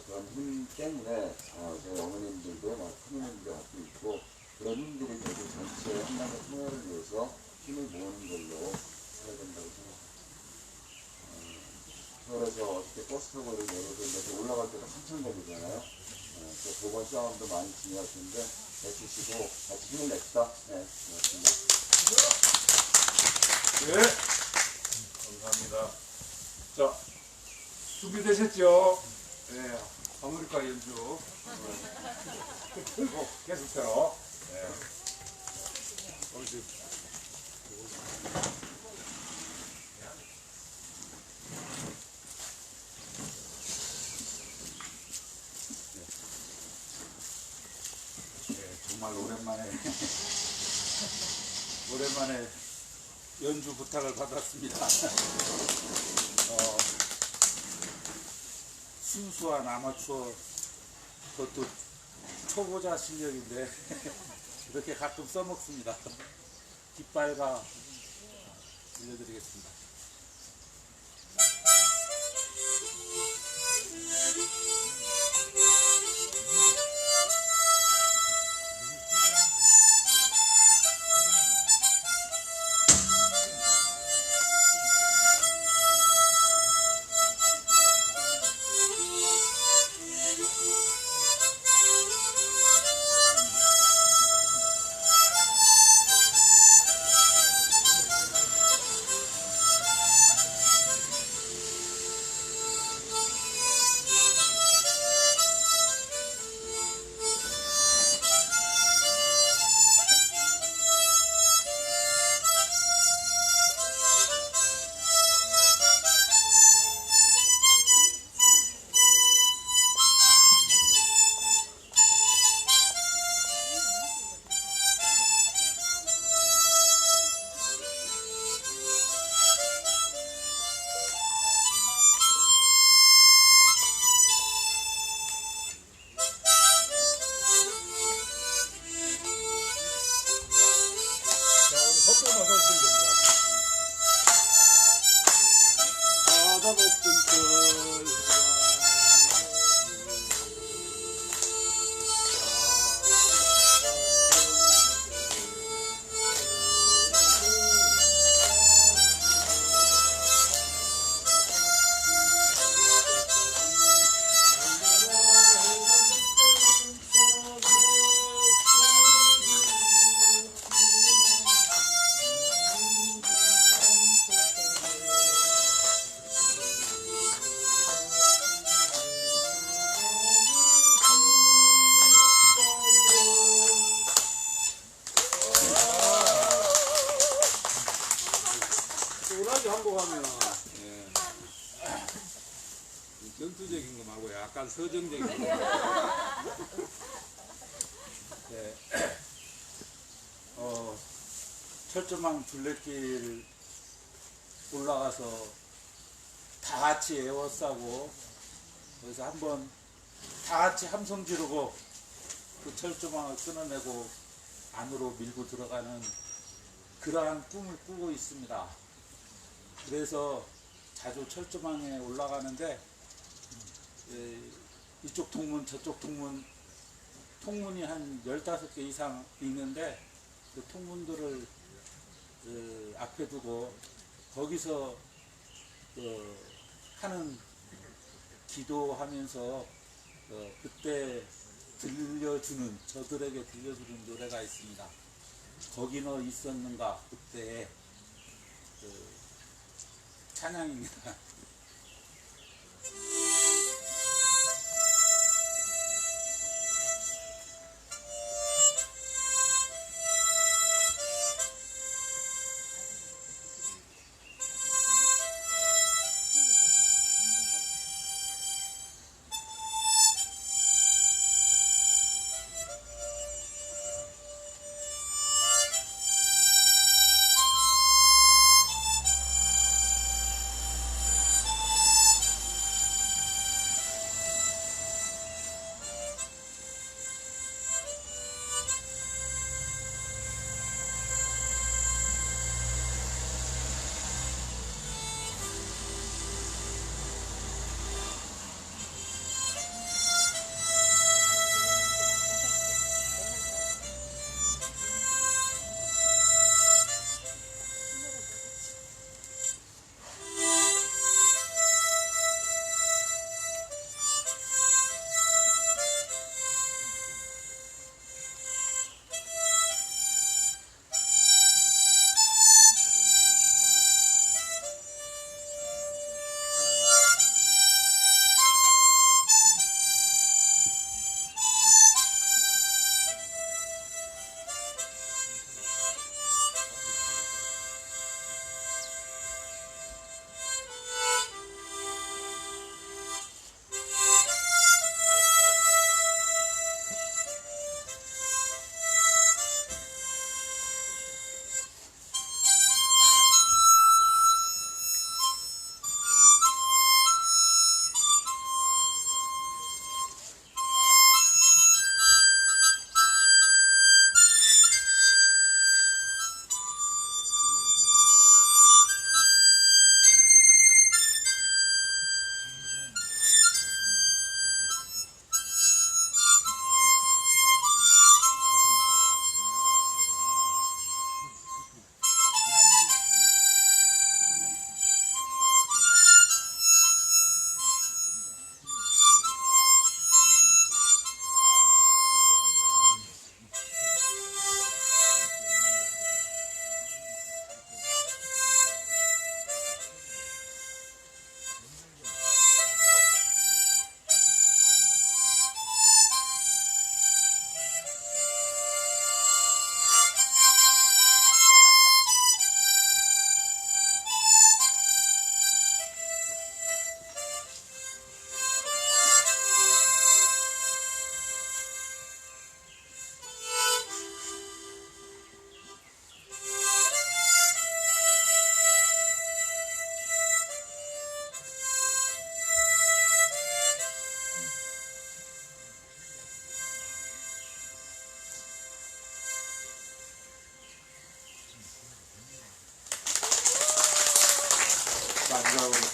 그런 힘 때문에 저희 어머님들도 큰 힘을 갖고 있고 그런 힘들이 결국 전체 한반도 평화를 위해서 힘을 모으는 걸로 해야 된다고 생각합니다. 서울에서 어떻게 버스 타고 내려오는데 올라갈 때가 한참 걸리잖아요. 두 번 싸움도 많이 중요하신데 애쓰시고 같이 힘을 냅시다. 네, 고맙습니다. 네, 감사합니다. 자, 준비되셨죠? 네, 아메리카 연주 그리고 계속해서 네. 정말 오랜만에 연주 부탁을 받았습니다. 순수한 아마추어 그것도 초보자 실력인데 이렇게 가끔 써먹습니다. 깃발가 들려드리겠습니다. 사과볶음철 소라기 한곡 하면 전투적인 거 말고 약간 서정적인 거. 네. 철조망 둘레길 올라가서 다 같이 에워싸고 그래서 한번 다 같이 함성 지르고 그 철조망을 끊어내고 안으로 밀고 들어가는 그러한 꿈을 꾸고 있습니다. 그래서 자주 철조망에 올라가는데 이쪽 통문 저쪽 통문이 한 15개 이상 있는데 그 통문들을 앞에 두고 거기서 하는 기도하면서 그때 저들에게 들려주는 노래가 있습니다. 거기 너 있었는가 그때의 찬양입니다.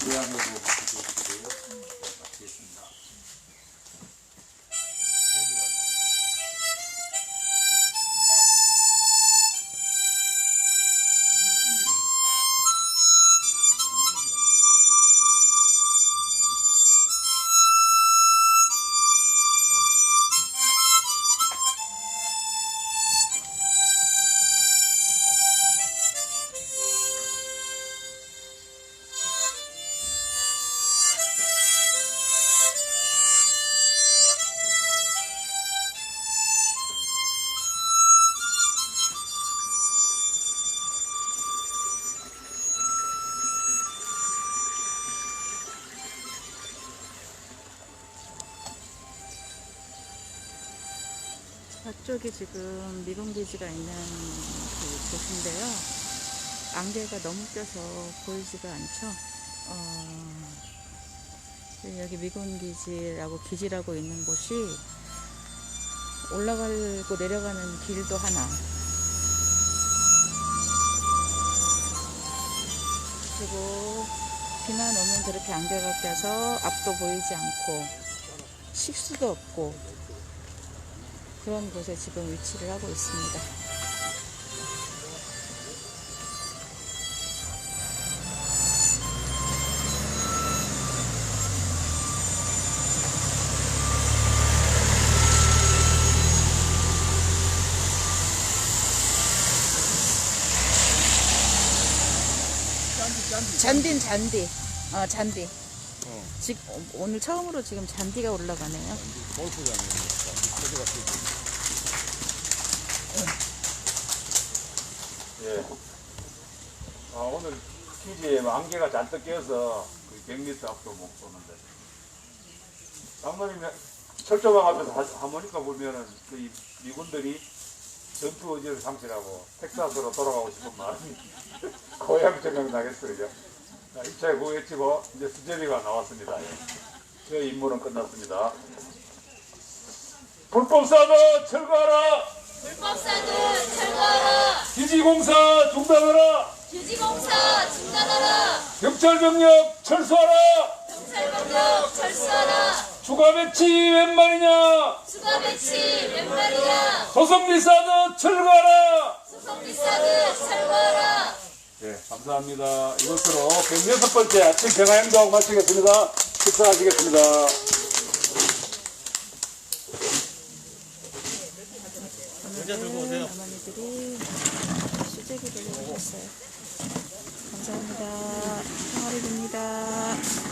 고향에도 계시고요. 마치겠습니다. 저쪽이 지금 미군기지가 있는 그 곳인데요. 안개가 너무 껴서 보이지가 않죠. 여기 미군기지라고 기지라고 있는 곳이 올라가고 내려가는 길도 하나, 그리고 비만 오면 저렇게 안개가 껴서 앞도 보이지 않고 식수도 없고 그런 곳에 지금 위치를 하고 있습니다. 잔디. 잔디. 지금 오늘 처음으로 지금 잔디가 올라가네요. 예. 오늘 기지에 안개가 잔뜩 껴서 100m 앞도 못 보는데. 장로님 철조망 앞에서 하모니카 불면은 이 미군들이 전투 의지를 상실하고 텍사스로 돌아가고 싶은 마음이 고향 생각나겠어요. 2차에 구호 외치고 이제 수제비가 나왔습니다. 예. 저희 임무는 끝났습니다. 불법사도 철거하라! 불법사도 철거하라! 기지공사 중단하라! 기지공사 중단하라! 경찰병력 철수하라! 경찰병력 철수하라! 추가 배치 웬 말이냐? 추가 배치 웬 말이냐? 소속리사도 철거하라! 소속리사도 철거하라! 네, 감사합니다. 이것으로 106번째 아침 평화행동 마치겠습니다. 식사하시겠습니다. 오늘은 어머니들이 수제비를 해주셨어요. 감사합니다. 평화를 빕니다.